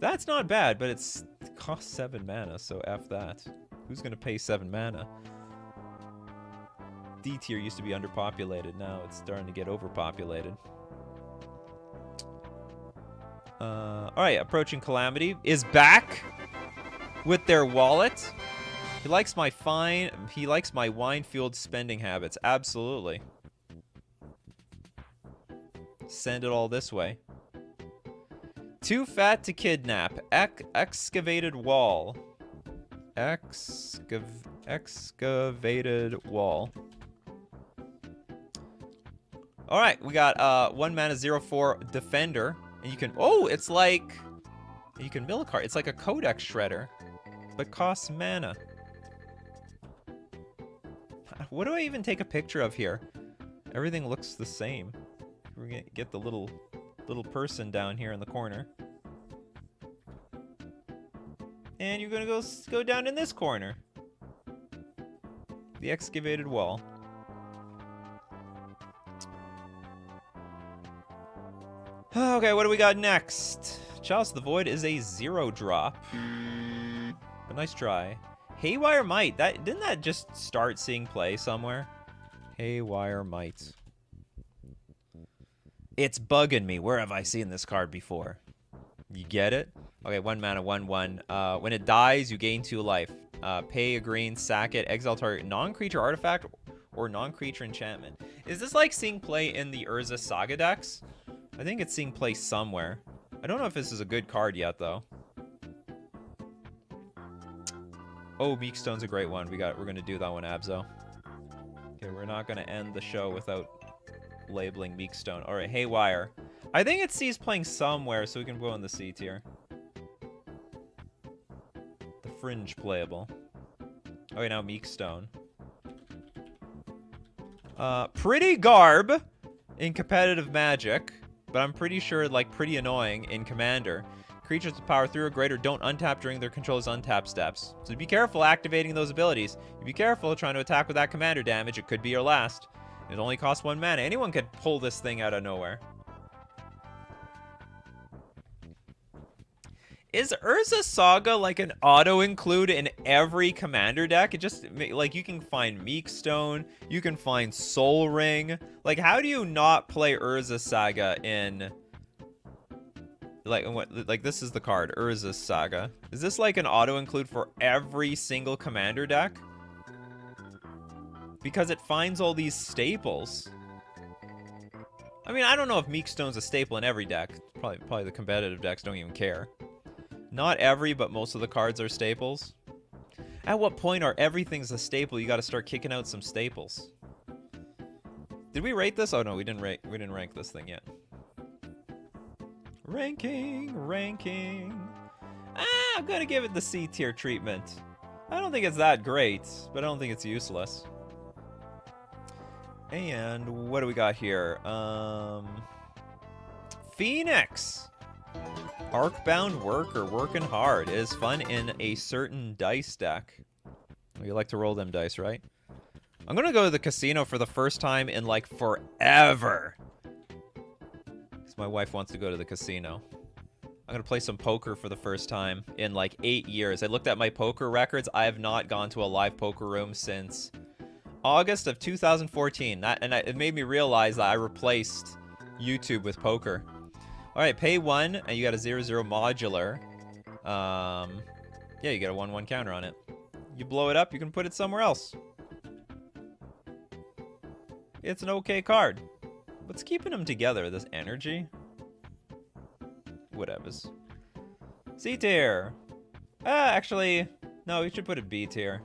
That's not bad, but it costs 7 mana, so F that. Who's gonna pay 7 mana? D tier used to be underpopulated. Now it's starting to get overpopulated. Alright, Approaching Calamity is back with their wallet. He likes my wine-fueled spending habits. Absolutely. Send it all this way. Too fat to kidnap. Excavated wall. Excavated wall. Alright, we got 1 mana 0/4 defender. And you can... Oh, it's like... You can mill a card. It's like a Codex Shredder. But costs mana. What do I even take a picture of here? Everything looks the same. We're gonna get the little person down here in the corner. And you're gonna go down in this corner. The excavated wall. Okay, what do we got next? Chalice of the Void is a 0-drop. But nice try. Haywire Might. Didn't that just start seeing play somewhere? Haywire Might. It's bugging me. Where have I seen this card before? You get it? Okay, 1 mana, 1/1. When it dies, you gain 2 life. Pay a green, sack it, exile target non-creature artifact or non-creature enchantment. Is this like seeing play in the Urza Saga decks? I think it's seeing play somewhere. I don't know if this is a good card yet, though. Oh, Meekstone's a great one. We're gonna do that one, Abzo. Okay, we're not gonna end the show without labeling Meekstone. All right, Haywire. I think it sees playing somewhere, so we can go in the C tier. The fringe playable. Okay, now Meekstone. Pretty garb in competitive Magic, but I'm pretty sure like pretty annoying in Commander. Creatures with power 3 or greater don't untap during their controller's untap steps. So be careful activating those abilities. You be careful trying to attack with that commander damage. It could be your last. It only costs 1 mana. Anyone could pull this thing out of nowhere. Is Urza Saga like an auto-include in every commander deck? It just, like, you can find Meekstone, you can find Soul Ring. Like, how do you not play Urza Saga in... Like this is the card, Urza Saga. Is this like an auto-include for every single commander deck? Because it finds all these staples. I mean, I don't know if Meekstone's a staple in every deck. Probably the competitive decks don't even care. Not every, but most of the cards are staples. At what point are everything's a staple? You got to start kicking out some staples. Did we rate this? Oh no, we didn't rank this thing yet. Ranking. I'm gonna give it the C tier treatment. I don't think it's that great, but I don't think it's useless. And what do we got here? Phoenix! Arcbound Worker, working hard. It is fun in a certain dice deck. You like to roll them dice, right? I'm gonna go to the casino for the first time in like forever. My wife wants to go to the casino. I'm gonna play some poker for the first time in like 8 years. I looked at my poker records. I have not gone to a live poker room since August of 2014. It made me realize that I replaced YouTube with poker. All right, pay 1 and you got a 0/0 modular. Yeah, you get a 1/1 counter on it. You blow it up, you can put it somewhere else. It's an okay card. What's keeping them together? This energy? Whatevers. C tier. Actually, no, we should put it B tier.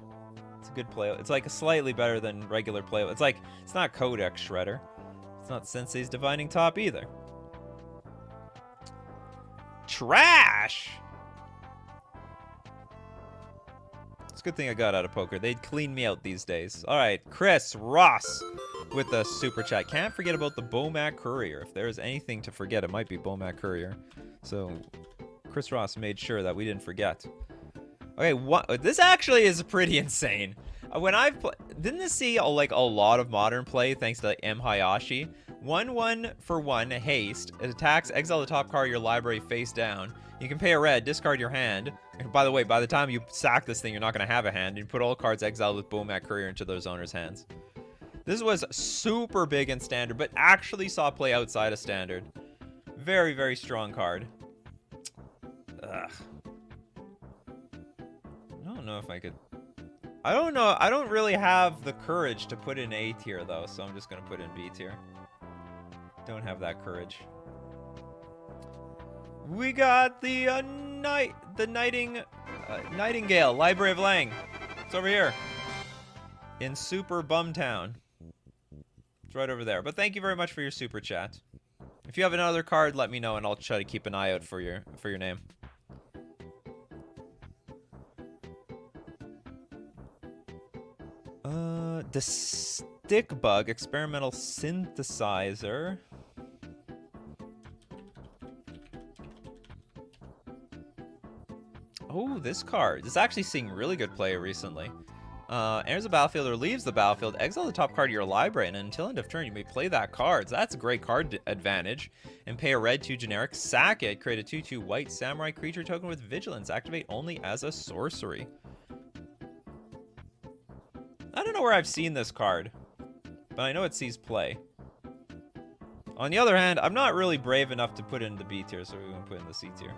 It's a good play. It's like slightly better than regular play. It's like, it's not Codex Shredder. It's not Sensei's Divining Top either. Trash! It's a good thing I got out of poker. They'd clean me out these days. All right, Chris Ross with the super chat. Can't forget about the Bomat Courier. If there's anything to forget, it might be Bomat Courier. So Chris Ross made sure that we didn't forget. Okay, this actually is pretty insane. When didn't this see like a lot of modern play thanks to M Hayashi? 1/1 for 1 haste. It attacks, exile the top card of your library face down. You can pay a red, discard your hand. And by the way, by the time you sack this thing, you're not going to have a hand. You put all cards exiled with Bomat Courier into those owners' hands. This was super big in Standard, but actually saw play outside of Standard. Very, very strong card. Ugh. I don't know if I could... I don't know. I don't really have the courage to put in A tier, though, so I'm just going to put in B tier. Don't have that courage. We got the Nightingale, Library of Leng. It's over here. In Super Bumtown. It's right over there. But thank you very much for your super chat. If you have another card, let me know and I'll try to keep an eye out for your name. The Stick Bug Experimental Synthesizer. Oh, this card. It's actually seeing really good play recently. Enters the battlefield or leaves the battlefield, exile the top card of your library, and until end of turn, you may play that card. So that's a great card advantage. And pay a red 2 generic, sack it, create a 2/2 white samurai creature token with vigilance. Activate only as a sorcery. I don't know where I've seen this card, but I know it sees play. On the other hand, I'm not really brave enough to put it in the B tier, so we're going to put it in the C tier.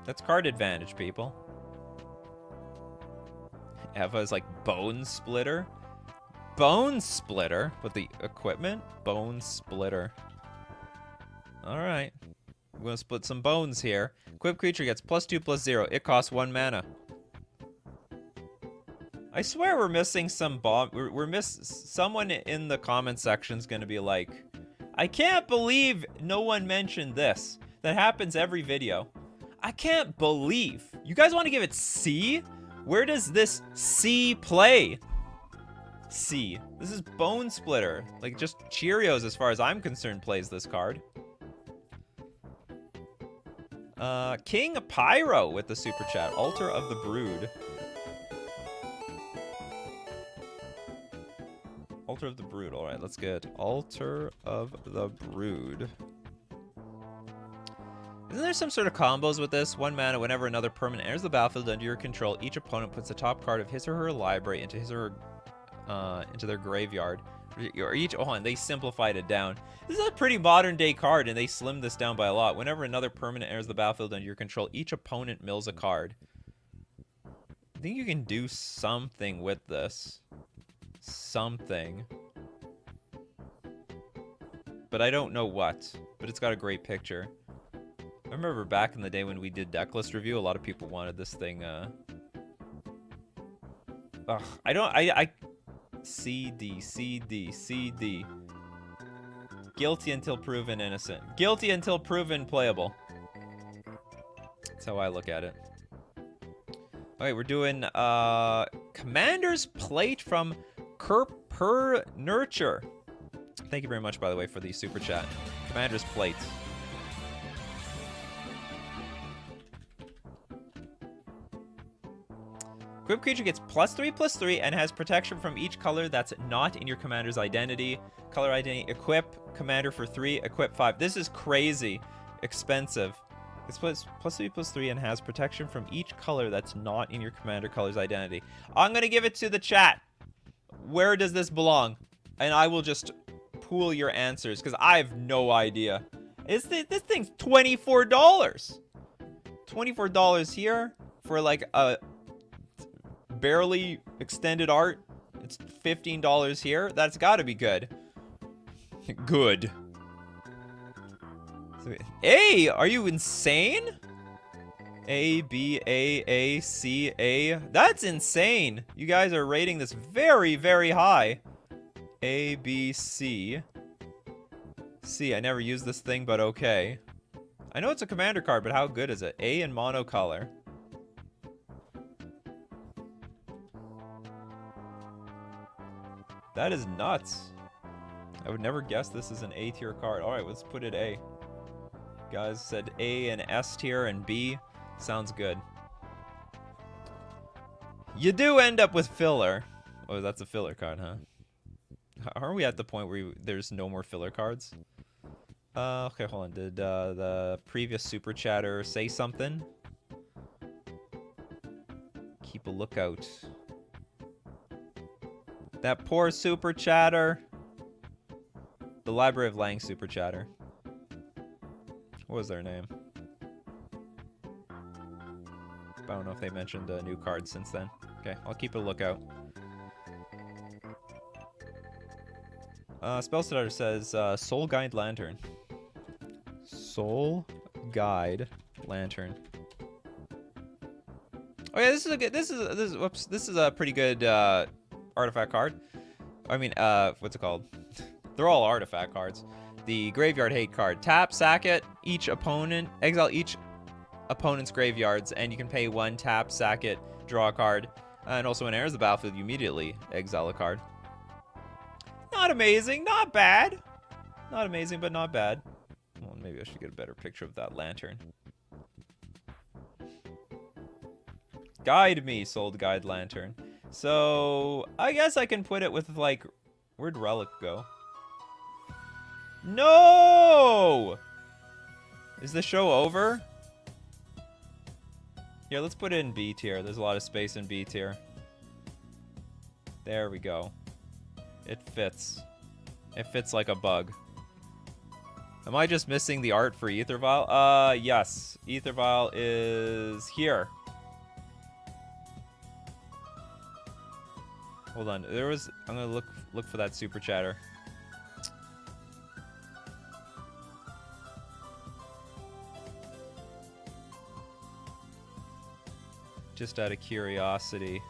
That's card advantage, people. Eva's like Bone Splitter. Bone Splitter with the equipment? Bone Splitter. Alright. We're going to split some bones here. Equipped creature gets +2/+0. It costs 1 mana. I swear we're missing some bomb. Someone in the comment section is going to be like, I can't believe no one mentioned this. That happens every video. I can't believe. You guys want to give it C? Where does this C play? C. This is Bone Splitter. Like, just Cheerios, as far as I'm concerned, plays this card. King Pyro with the super chat. Altar of the Brood. Altar of the Brood. All right, let's get Altar of the Brood. Isn't there some sort of combos with this? 1 mana whenever another permanent enters the battlefield under your control, each opponent puts the top card of his or her library into his or her, into their graveyard. Or each, oh, and they simplified it down. This is a pretty modern day card, and they slimmed this down by a lot. Whenever another permanent enters the battlefield under your control, each opponent mills a card. I think you can do something with this. Something. But I don't know what. But it's got a great picture. I remember back in the day when we did decklist review, a lot of people wanted this thing, Ugh, I CD, CD, CD. Guilty until proven innocent. Guilty until proven playable. That's how I look at it. Okay, we're doing, Commander's Plate from Kerper Nurture. Thank you very much, by the way, for the super chat. Commander's Plate. Equipped creature gets +3/+3 and has protection from each color that's not in your commander's identity. Color identity, equip commander for 3, equip 5. This is crazy expensive. It's +3/+3 and has protection from each color that's not in your commander color's identity. I'm going to give it to the chat. Where does this belong? And I will just pool your answers because I have no idea. This thing's $24. $24 here for like a barely extended art. It's $15 here. That's got to be good. Good. A, are you insane? A, B, A, C, A. That's insane. You guys are rating this very, very high. A, B, C. C, I never used this thing, but okay. I know it's a commander card, but how good is it? A in monocolor. That is nuts. I would never guess this is an A tier card. All right, let's put it A. Guys said A and S tier and B. Sounds good. You do end up with filler. Oh, that's a filler card, huh? Are we at the point where there's no more filler cards? Okay, hold on. Did the previous super chatter say something? Keep a lookout. That poor super chatter. The Library of Leng super chatter. What was their name? I don't know if they mentioned a new card since then. Okay, I'll keep a lookout. Spell starter says Soul Guide Lantern. Soul Guide Lantern. Oh yeah, this is a pretty good artifact card. I mean, what's it called? They're all artifact cards. The Graveyard Hate card. Tap, sack it. Exile each opponent's graveyards, and you can pay 1, tap, sack it, draw a card. And also when it enters the battlefield, you immediately exile a card. Not amazing, not bad. Not amazing, but not bad. Well, maybe I should get a better picture of that lantern. Guide me, Sold Guide Lantern. So, I guess I can put it with, like, where'd Relic go? No! Is the show over? Yeah, let's put it in B tier. There's a lot of space in B tier. There we go. It fits. It fits like a bug. Am I just missing the art for Aether Vial? Yes. Aether Vial is here. Hold on. I'm gonna look for that super chatter. Just out of curiosity.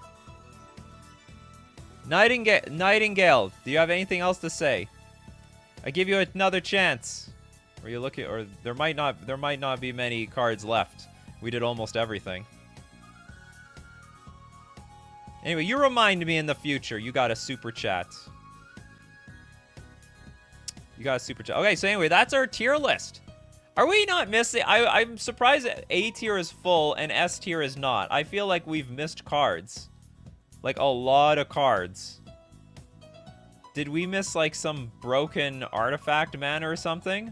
Nightingale, do you have anything else to say? I give you another chance. Are you looking, or there might not be many cards left. We did almost everything. Anyway, you remind me in the future. You got a super chat. You got a super chat. Okay, so anyway, that's our tier list. Are we not missing? I'm surprised that A tier is full and S tier is not. I feel like we've missed cards. Like, a lot of cards. Did we miss, like, some broken artifact mana or something?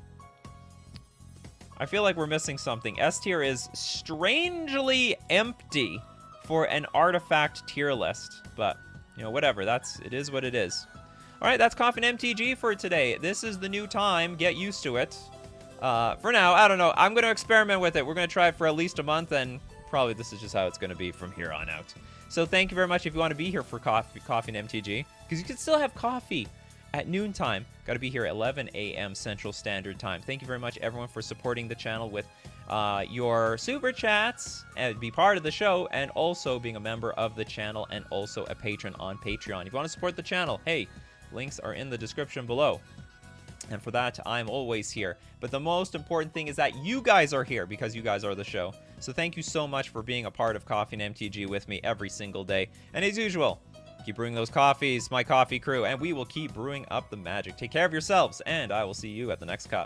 I feel like we're missing something. S tier is strangely empty for an artifact tier list. But, you know, whatever. It is what it is. Alright, that's Coffee and MTG for today. This is the new time. Get used to it. For now, I don't know. I'm going to experiment with it. We're going to try it for at least a month, and probably this is just how it's going to be from here on out. So thank you very much if you want to be here for Coffee and MTG, because you can still have coffee at noontime. Got to be here at 11 a.m. Central Standard Time. Thank you very much, everyone, for supporting the channel with your super chats and be part of the show, and also being a member of the channel and also a patron on Patreon. If you want to support the channel, hey, links are in the description below. And for that, I'm always here. But the most important thing is that you guys are here, because you guys are the show. So thank you so much for being a part of Coffee and MTG with me every single day. And as usual, keep brewing those coffees, my coffee crew, and we will keep brewing up the magic. Take care of yourselves, and I will see you at the next cup.